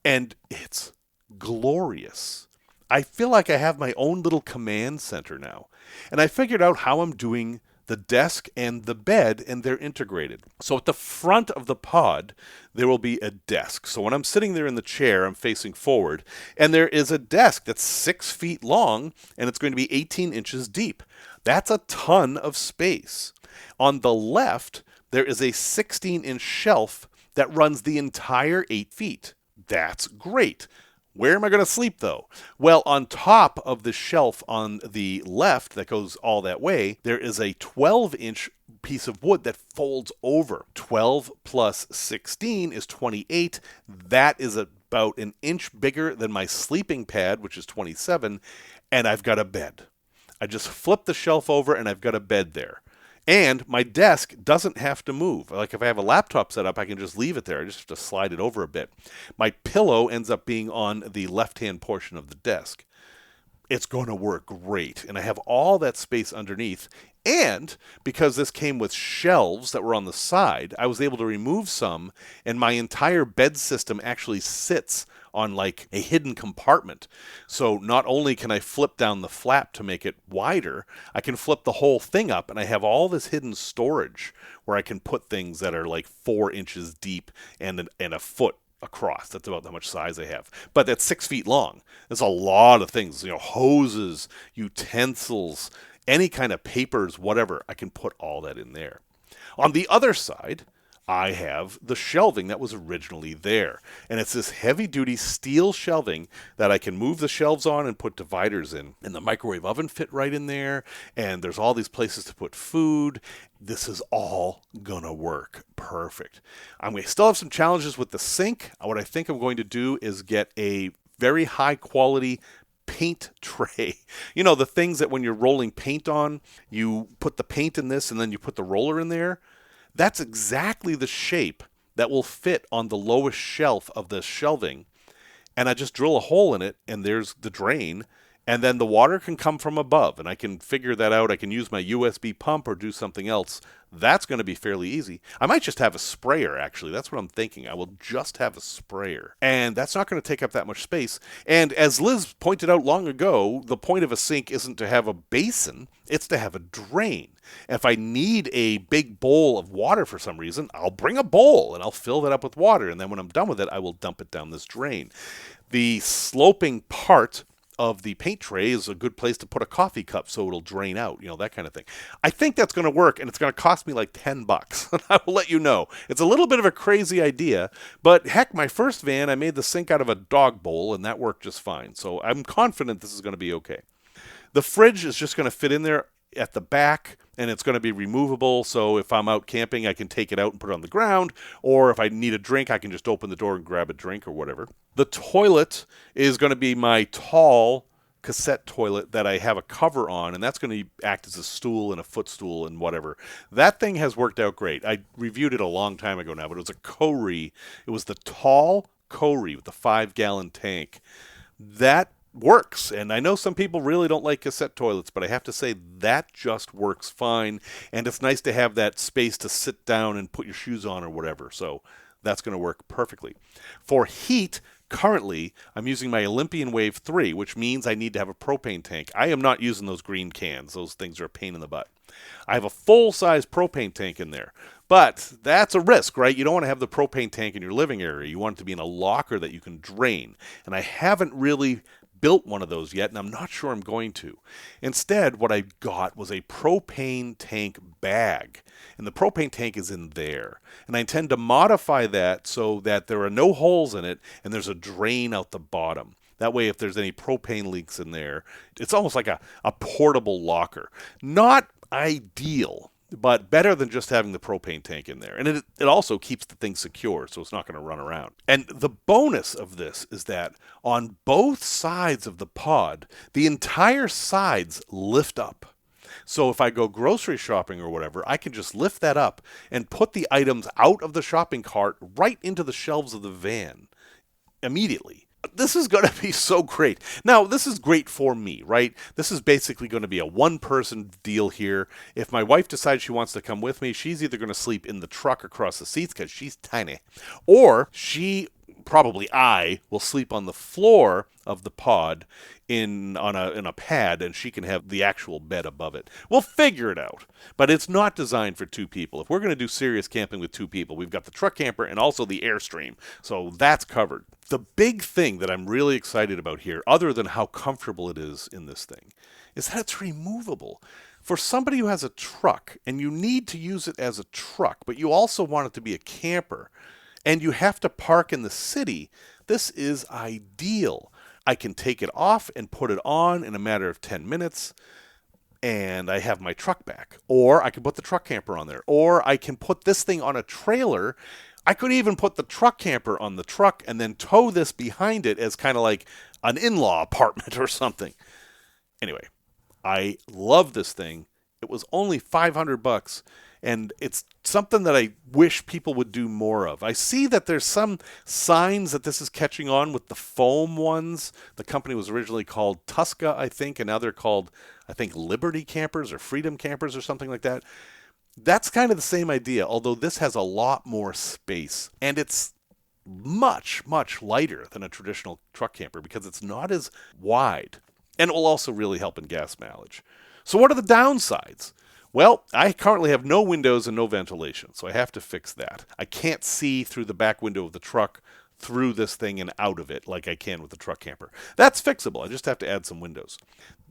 and it's glorious. I feel like I have my own little command center now. And I figured out how I'm doing the desk and the bed, and they're integrated. So at the front of the pod, there will be a desk. So when I'm sitting there in the chair, I'm facing forward, and there is a desk that's 6 feet long, and it's going to be 18 inches deep. That's a ton of space. On the left, there is a 16-inch shelf that runs the entire 8 feet. That's great. Where am I going to sleep, though? Well, on top of the shelf on the left that goes all that way, there is a 12-inch piece of wood that folds over. 12 plus 16 is 28. That is about an inch bigger than my sleeping pad, which is 27, and I've got a bed. I just flip the shelf over, and I've got a bed there. And my desk doesn't have to move. Like if I have a laptop set up, I can just leave it there. I just have to slide it over a bit. My pillow ends up being on the left-hand portion of the desk. It's going to work great. And I have all that space underneath. And because this came with shelves that were on the side, I was able to remove some, and my entire bed system actually sits on like a hidden compartment. So not only can I flip down the flap to make it wider, I can flip the whole thing up, and I have all this hidden storage where I can put things that are like 4 inches deep and a foot across. That's about how much size I have. But that's 6 feet long. There's a lot of things, hoses, utensils, any kind of papers, whatever. I can put all that in there. On the other side, I have the shelving that was originally there. And it's this heavy-duty steel shelving that I can move the shelves on and put dividers in. And the microwave oven fit right in there. And there's all these places to put food. This is all going to work perfect. I'm going to still have some challenges with the sink. What I think I'm going to do is get a very high-quality paint tray. The things that when you're rolling paint on, you put the paint in this and then you put the roller in there. That's exactly the shape that will fit on the lowest shelf of the shelving. And I just drill a hole in it, and there's the drain. And then the water can come from above, and I can figure that out. I can use my USB pump or do something else. That's going to be fairly easy. I might just have a sprayer, actually. That's what I'm thinking. I will just have a sprayer. And that's not going to take up that much space. And as Liz pointed out long ago, the point of a sink isn't to have a basin. It's to have a drain. If I need a big bowl of water for some reason, I'll bring a bowl, and I'll fill that up with water. And then when I'm done with it, I will dump it down this drain. The sloping part of the paint tray is a good place to put a coffee cup so it'll drain out, that kind of thing. I think that's going to work, and it's going to cost me like $10. I will let you know. It's a little bit of a crazy idea, but heck, my first van, I made the sink out of a dog bowl, and that worked just fine. So I'm confident this is going to be okay. The fridge is just going to fit in there at the back, and it's going to be removable, so if I'm out camping, I can take it out and put it on the ground, or if I need a drink, I can just open the door and grab a drink or whatever. The toilet is going to be my tall cassette toilet that I have a cover on, and that's going to act as a stool and a footstool and whatever. That thing has worked out great. I reviewed it a long time ago now, but it was a Kori. It was the tall Kori with the 5-gallon tank. That works, and I know some people really don't like cassette toilets, but I have to say that just works fine, and it's nice to have that space to sit down and put your shoes on or whatever, so that's going to work perfectly. For heat, currently, I'm using my Olympian Wave 3, which means I need to have a propane tank. I am not using those green cans. Those things are a pain in the butt. I have a full-size propane tank in there. But that's a risk, right? You don't want to have the propane tank in your living area. You want it to be in a locker that you can drain. And I haven't really built one of those yet, and I'm not sure I'm going to. Instead, what I got was a propane tank bag, and the propane tank is in there. And I intend to modify that so that there are no holes in it, and there's a drain out the bottom. That way, if there's any propane leaks in there, it's almost like a portable locker. Not ideal, but better than just having the propane tank in there. And it also keeps the thing secure, so it's not going to run around. And the bonus of this is that on both sides of the pod, the entire sides lift up. So if I go grocery shopping or whatever, I can just lift that up and put the items out of the shopping cart right into the shelves of the van immediately. This is going to be so great. Now, this is great for me, right? This is basically going to be a one-person deal here. If my wife decides she wants to come with me, she's either going to sleep in the truck across the seats because she's tiny, or she probably I will sleep on the floor of the pod in a pad, and she can have the actual bed above it. We'll figure it out. But it's not designed for two people. If we're going to do serious camping with two people, we've got the truck camper and also the Airstream. So that's covered. The big thing that I'm really excited about here, other than how comfortable it is in this thing, is that it's removable. For somebody who has a truck and you need to use it as a truck, but you also want it to be a camper, and you have to park in the city, this is ideal. I can take it off and put it on in a matter of 10 minutes, and I have my truck back. Or I can put the truck camper on there. Or I can put this thing on a trailer. I could even put the truck camper on the truck and then tow this behind it as kind of like an in-law apartment or something. Anyway, I love this thing. It was only $500, and it's something that I wish people would do more of. I see that there's some signs that this is catching on with the foam ones. The company was originally called Tusca, I think, and now they're called, I think, Liberty Campers or Freedom Campers or something like that. That's kind of the same idea, although this has a lot more space, and it's much, much lighter than a traditional truck camper because it's not as wide, and it will also really help in gas mileage. So what are the downsides? Well, I currently have no windows and no ventilation, so I have to fix that. I can't see through the back window of the truck through this thing and out of it like I can with the truck camper. That's fixable. I just have to add some windows.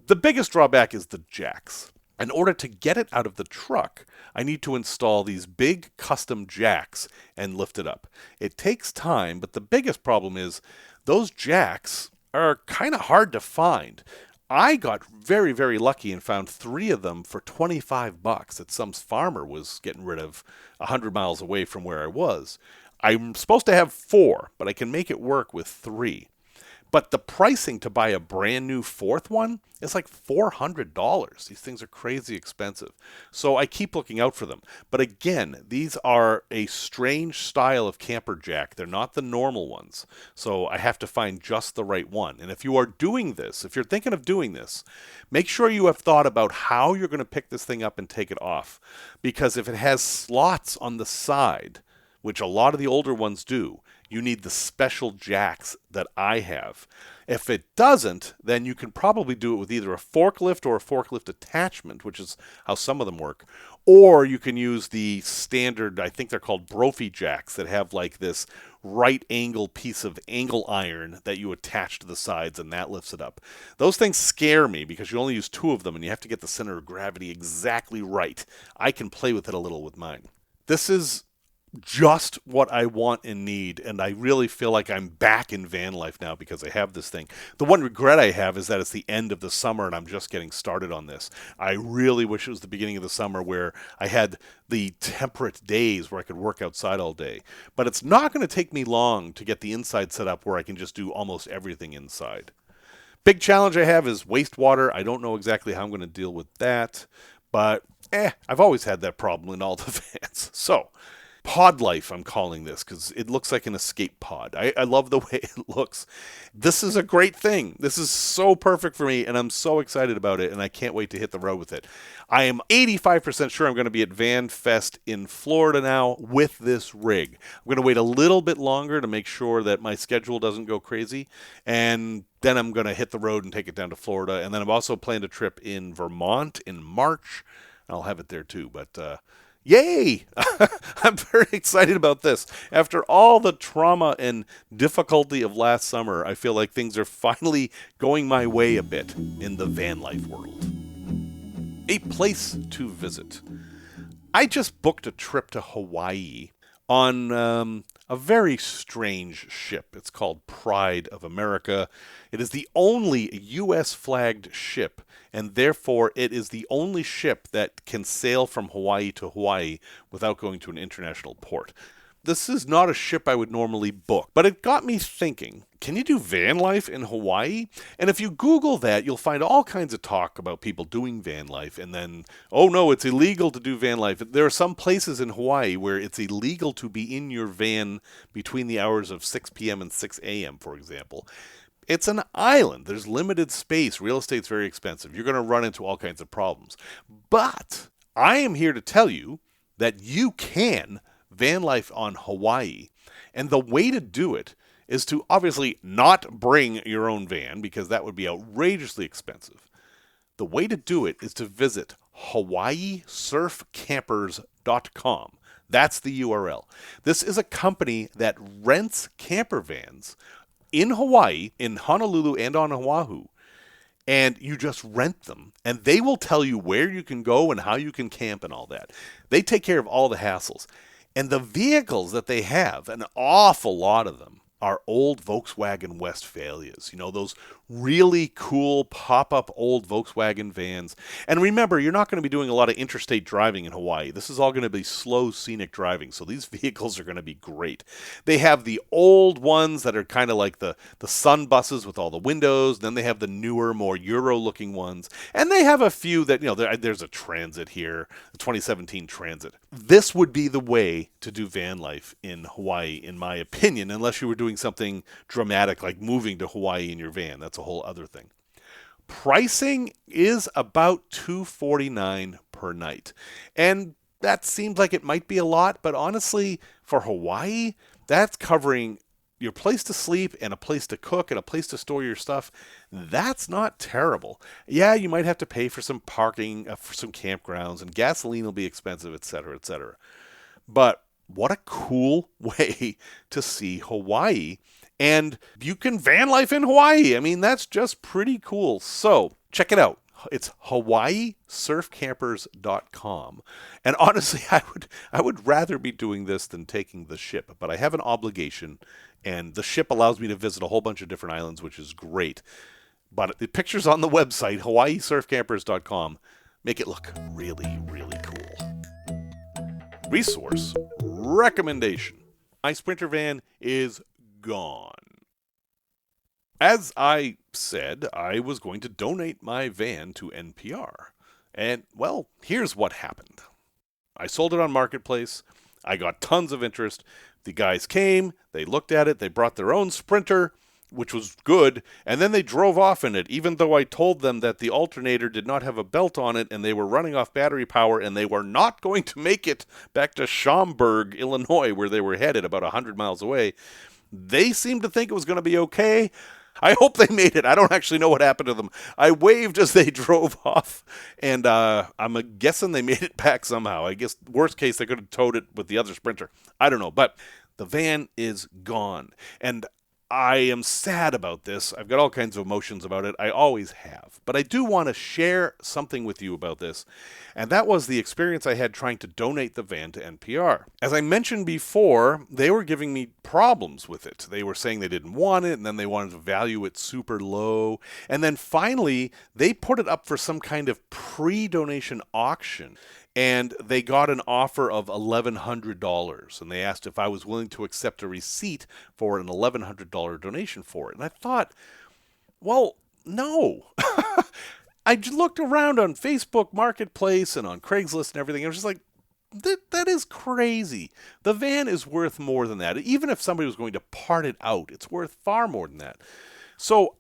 The biggest drawback is the jacks. In order to get it out of the truck, I need to install these big custom jacks and lift it up. It takes time, but the biggest problem is those jacks are kind of hard to find. I got very, very lucky and found 3 of them for $25 that some farmer was getting rid of 100 miles away from where I was. I'm supposed to have 4, but I can make it work with 3. But the pricing to buy a brand new 4th one is like $400. These things are crazy expensive. So I keep looking out for them. But again, these are a strange style of camper jack. They're not the normal ones. So I have to find just the right one. And if you are doing this, if you're thinking of doing this, make sure you have thought about how you're going to pick this thing up and take it off. Because if it has slots on the side, which a lot of the older ones do, you need the special jacks that I have. If it doesn't, then you can probably do it with either a forklift or a forklift attachment, which is how some of them work. Or you can use the standard, I think they're called Brophy jacks, that have like this right angle piece of angle iron that you attach to the sides, and that lifts it up. Those things scare me because you only use 2 of them and you have to get the center of gravity exactly right. I can play with it a little with mine. This is just what I want and need, and I really feel like I'm back in van life now because I have this thing. The one regret I have is that it's the end of the summer and I'm just getting started on this. I really wish it was the beginning of the summer where I had the temperate days where I could work outside all day. But it's not going to take me long to get the inside set up where I can just do almost everything inside. Big challenge I have is wastewater. I don't know exactly how I'm going to deal with that, but I've always had that problem in all the vans. So pod life, I'm calling this, because it looks like an escape pod. I love the way it looks. This is a great thing. This is so perfect for me, and I'm so excited about it, and I can't wait to hit the road with it. I am 85% sure I'm going to be at Van Fest in Florida now with this rig. I'm going to wait a little bit longer to make sure that my schedule doesn't go crazy, and then I'm going to hit the road and take it down to Florida. And then I've also planned a trip in Vermont in March. I'll have it there too, but yay! I'm very excited about this. After all the trauma and difficulty of last summer, I feel like things are finally going my way a bit in the van life world. A place to visit. I just booked a trip to Hawaii on a very strange ship. It's called Pride of America. It is the only U.S.-flagged ship, and therefore it is the only ship that can sail from Hawaii to Hawaii without going to an international port. This is not a ship I would normally book, but it got me thinking, can you do van life in Hawaii? And if you Google that, you'll find all kinds of talk about people doing van life, and then, oh no, it's illegal to do van life. There are some places in Hawaii where it's illegal to be in your van between the hours of 6 p.m. and 6 a.m., for example. It's an island. There's limited space. Real estate's very expensive. You're going to run into all kinds of problems. But I am here to tell you that you can van life on Hawaii. And the way to do it is to obviously not bring your own van because that would be outrageously expensive. The way to do it is to visit HawaiiSurfCampers.com. That's the URL. This is a company that rents camper vans in Hawaii, in Honolulu and on Oahu, and you just rent them, and they will tell you where you can go and how you can camp and all that. They take care of all the hassles. And the vehicles that they have, an awful lot of them, are old Volkswagen Westphalias. You know, those really cool pop-up old Volkswagen vans. And remember, you're not going to be doing a lot of interstate driving in Hawaii. This is all going to be slow, scenic driving, so these vehicles are going to be great. They have the old ones that are kind of like the sun buses with all the windows. Then they have the newer, more Euro-looking ones. And they have a few that, you know, there's a Transit here, the 2017 Transit. This would be the way to do van life in Hawaii, in my opinion, unless you were doing something dramatic like moving to Hawaii in your van. That's a whole other thing. Pricing is about $249 per night. And that seems like it might be a lot, but honestly, for Hawaii, that's covering your place to sleep and a place to cook and a place to store your stuff. That's not terrible. Yeah, you might have to pay for some parking, for some campgrounds, and gasoline will be expensive, etc., etc. But what a cool way to see Hawaii. And you can van life in Hawaii. I mean, that's just pretty cool. So check it out. It's HawaiiSurfCampers.com. And honestly, I would rather be doing this than taking the ship. But I have an obligation, and the ship allows me to visit a whole bunch of different islands, which is great. But the pictures on the website, HawaiiSurfCampers.com, make it look really, really cool. Resource recommendation. My Sprinter van is gone. As I said, I was going to donate my van to NPR. And, well, here's what happened. I sold it on Marketplace. I got tons of interest. The guys came, they looked at it, they brought their own Sprinter, which was good, and then they drove off in it, even though I told them that the alternator did not have a belt on it and they were running off battery power and they were not going to make it back to Schaumburg, Illinois, where they were headed about 100 miles away. They seemed to think it was going to be okay. I hope they made it. I don't actually know what happened to them. I waved as they drove off, and I'm guessing they made it back somehow. I guess worst case, they could have towed it with the other Sprinter. I don't know, but the van is gone, and I am sad about this. I've got all kinds of emotions about it. I always have. But I do want to share something with you about this, and that was the experience I had trying to donate the van to NPR. As I mentioned before, they were giving me problems with it. They were saying they didn't want it, and then they wanted to value it super low. And then finally, they put it up for some kind of pre-donation auction. And they got an offer of $1,100, and they asked if I was willing to accept a receipt for an $1,100 donation for it. And I thought, well, no. I looked around on Facebook Marketplace and on Craigslist and everything. I was just like, that is crazy. The van is worth more than that. Even if somebody was going to part it out, it's worth far more than that. So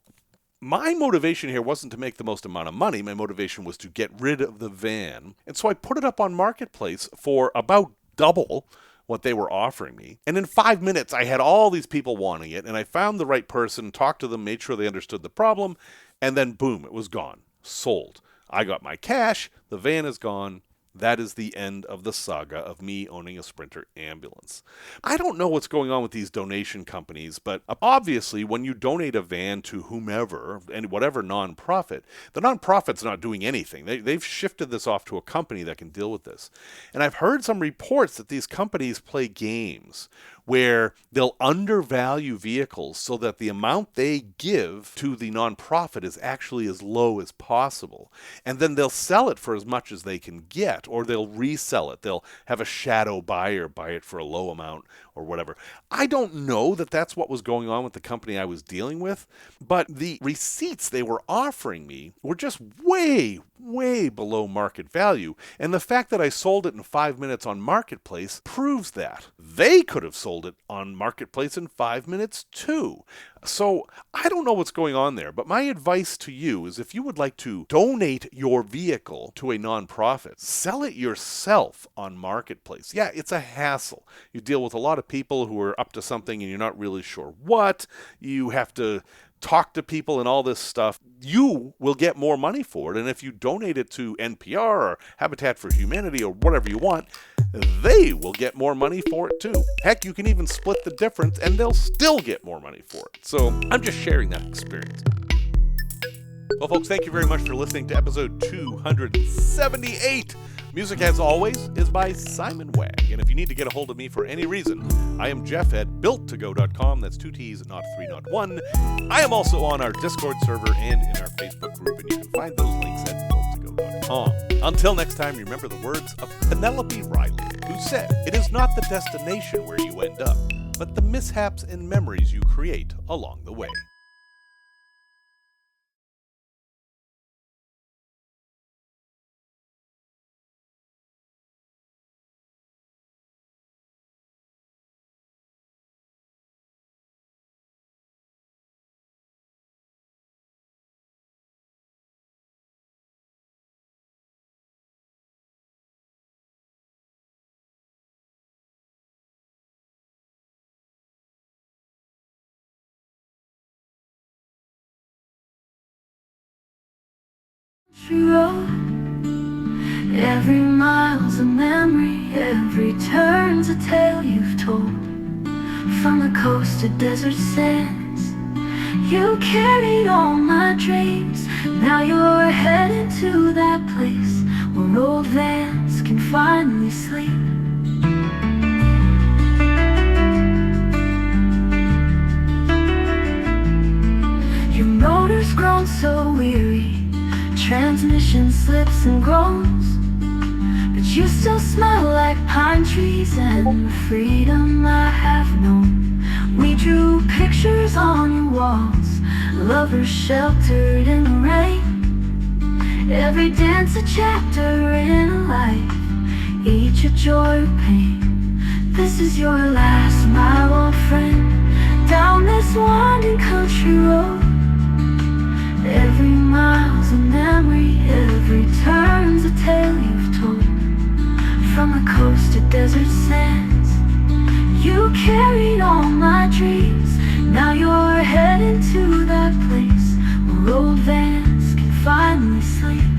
my motivation here wasn't to make the most amount of money. My motivation was to get rid of the van. And so I put it up on Marketplace for about double what they were offering me. And in 5 minutes, I had all these people wanting it. And I found the right person, talked to them, made sure they understood the problem. And then boom, it was gone. Sold. I got my cash. The van is gone. That is the end of the saga of me owning a Sprinter ambulance. I don't know what's going on with these donation companies, but obviously when you donate a van to whomever, and whatever nonprofit, the nonprofit's not doing anything. They've shifted this off to a company that can deal with this. And I've heard some reports that these companies play games where they'll undervalue vehicles so that the amount they give to the nonprofit is actually as low as possible. And then they'll sell it for as much as they can get, or they'll resell it. They'll have a shadow buyer buy it for a low amount or whatever. I don't know that that's what was going on with the company I was dealing with, but the receipts they were offering me were just way, way below market value. And the fact that I sold it in 5 minutes on Marketplace proves that. They could have sold it on Marketplace in 5 minutes too. So I don't know what's going on there, but my advice to you is if you would like to donate your vehicle to a nonprofit, sell it yourself on Marketplace. Yeah, it's a hassle. You deal with a lot of people who are up to something and you're not really sure what. You have to talk to people and all this stuff. You will get more money for it. And if you donate it to NPR or Habitat for Humanity or whatever you want, they will get more money for it too. Heck, you can even split the difference and they'll still get more money for it. So I'm just sharing that experience. Well, folks, thank you very much for listening to episode 278. Music, as always, is by Simon Wag. And if you need to get a hold of me for any reason, I am Jeff at builttogo.com. That's 2 T's, not 3, not 1. I am also on our Discord server and in our Facebook group, and you can find those links at builttogo.com. Until next time, remember the words of Penelope Riley, who said, "It is not the destination where you end up, but the mishaps and memories you create along the way." Every mile's a memory, every turn's a tale you've told. From the coast to desert sands, you carried all my dreams. Now you're heading to that place where old vans can finally sleep. Your motor's grown so weary, transmission slips and groans, but you still smell like pine trees and the freedom I have known. We drew pictures on your walls, lovers sheltered in the rain. Every dance a chapter in a life, each a joy or pain. This is your last mile, old friend, down this winding country road. Every mile's a memory, every turn's a tale you've told. From the coast to desert sands, you carried all my dreams. Now you're heading to that place where old vans can finally sleep.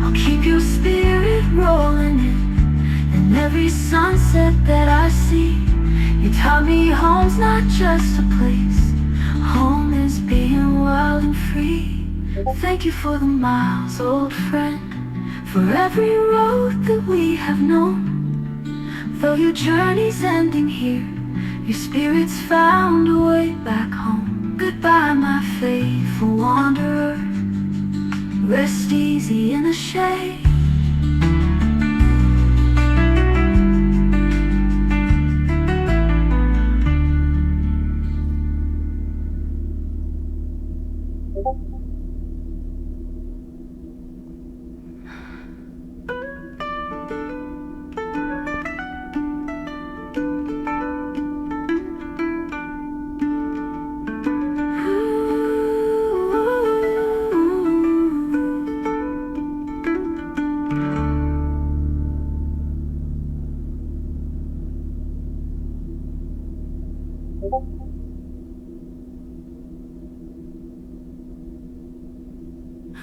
I'll keep your spirit rolling in every sunset that I see. You taught me home's not just a place, home is being wild and free. Thank you for the miles, old friend, for every road that we have known. Though your journey's ending here, your spirit's found a way back home. Goodbye, my faithful wanderer, rest easy in the shade.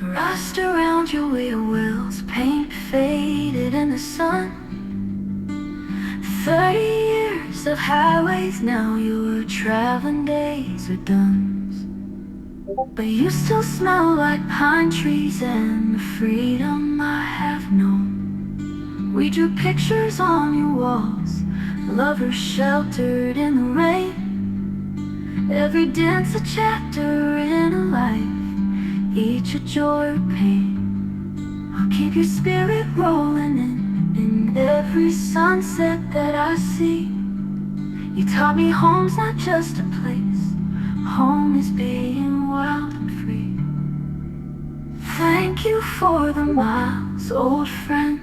Rust around your wheel wells, paint faded in the sun. 30 years of highways, now your traveling days are done. But you still smell like pine trees and the freedom I have known. We drew pictures on your walls, lovers sheltered in the rain. Every dance a chapter in a life, each a joy or pain. I'll keep your spirit rolling in every sunset that I see. You taught me home's not just a place, home is being wild and free. Thank you for the miles, old friend,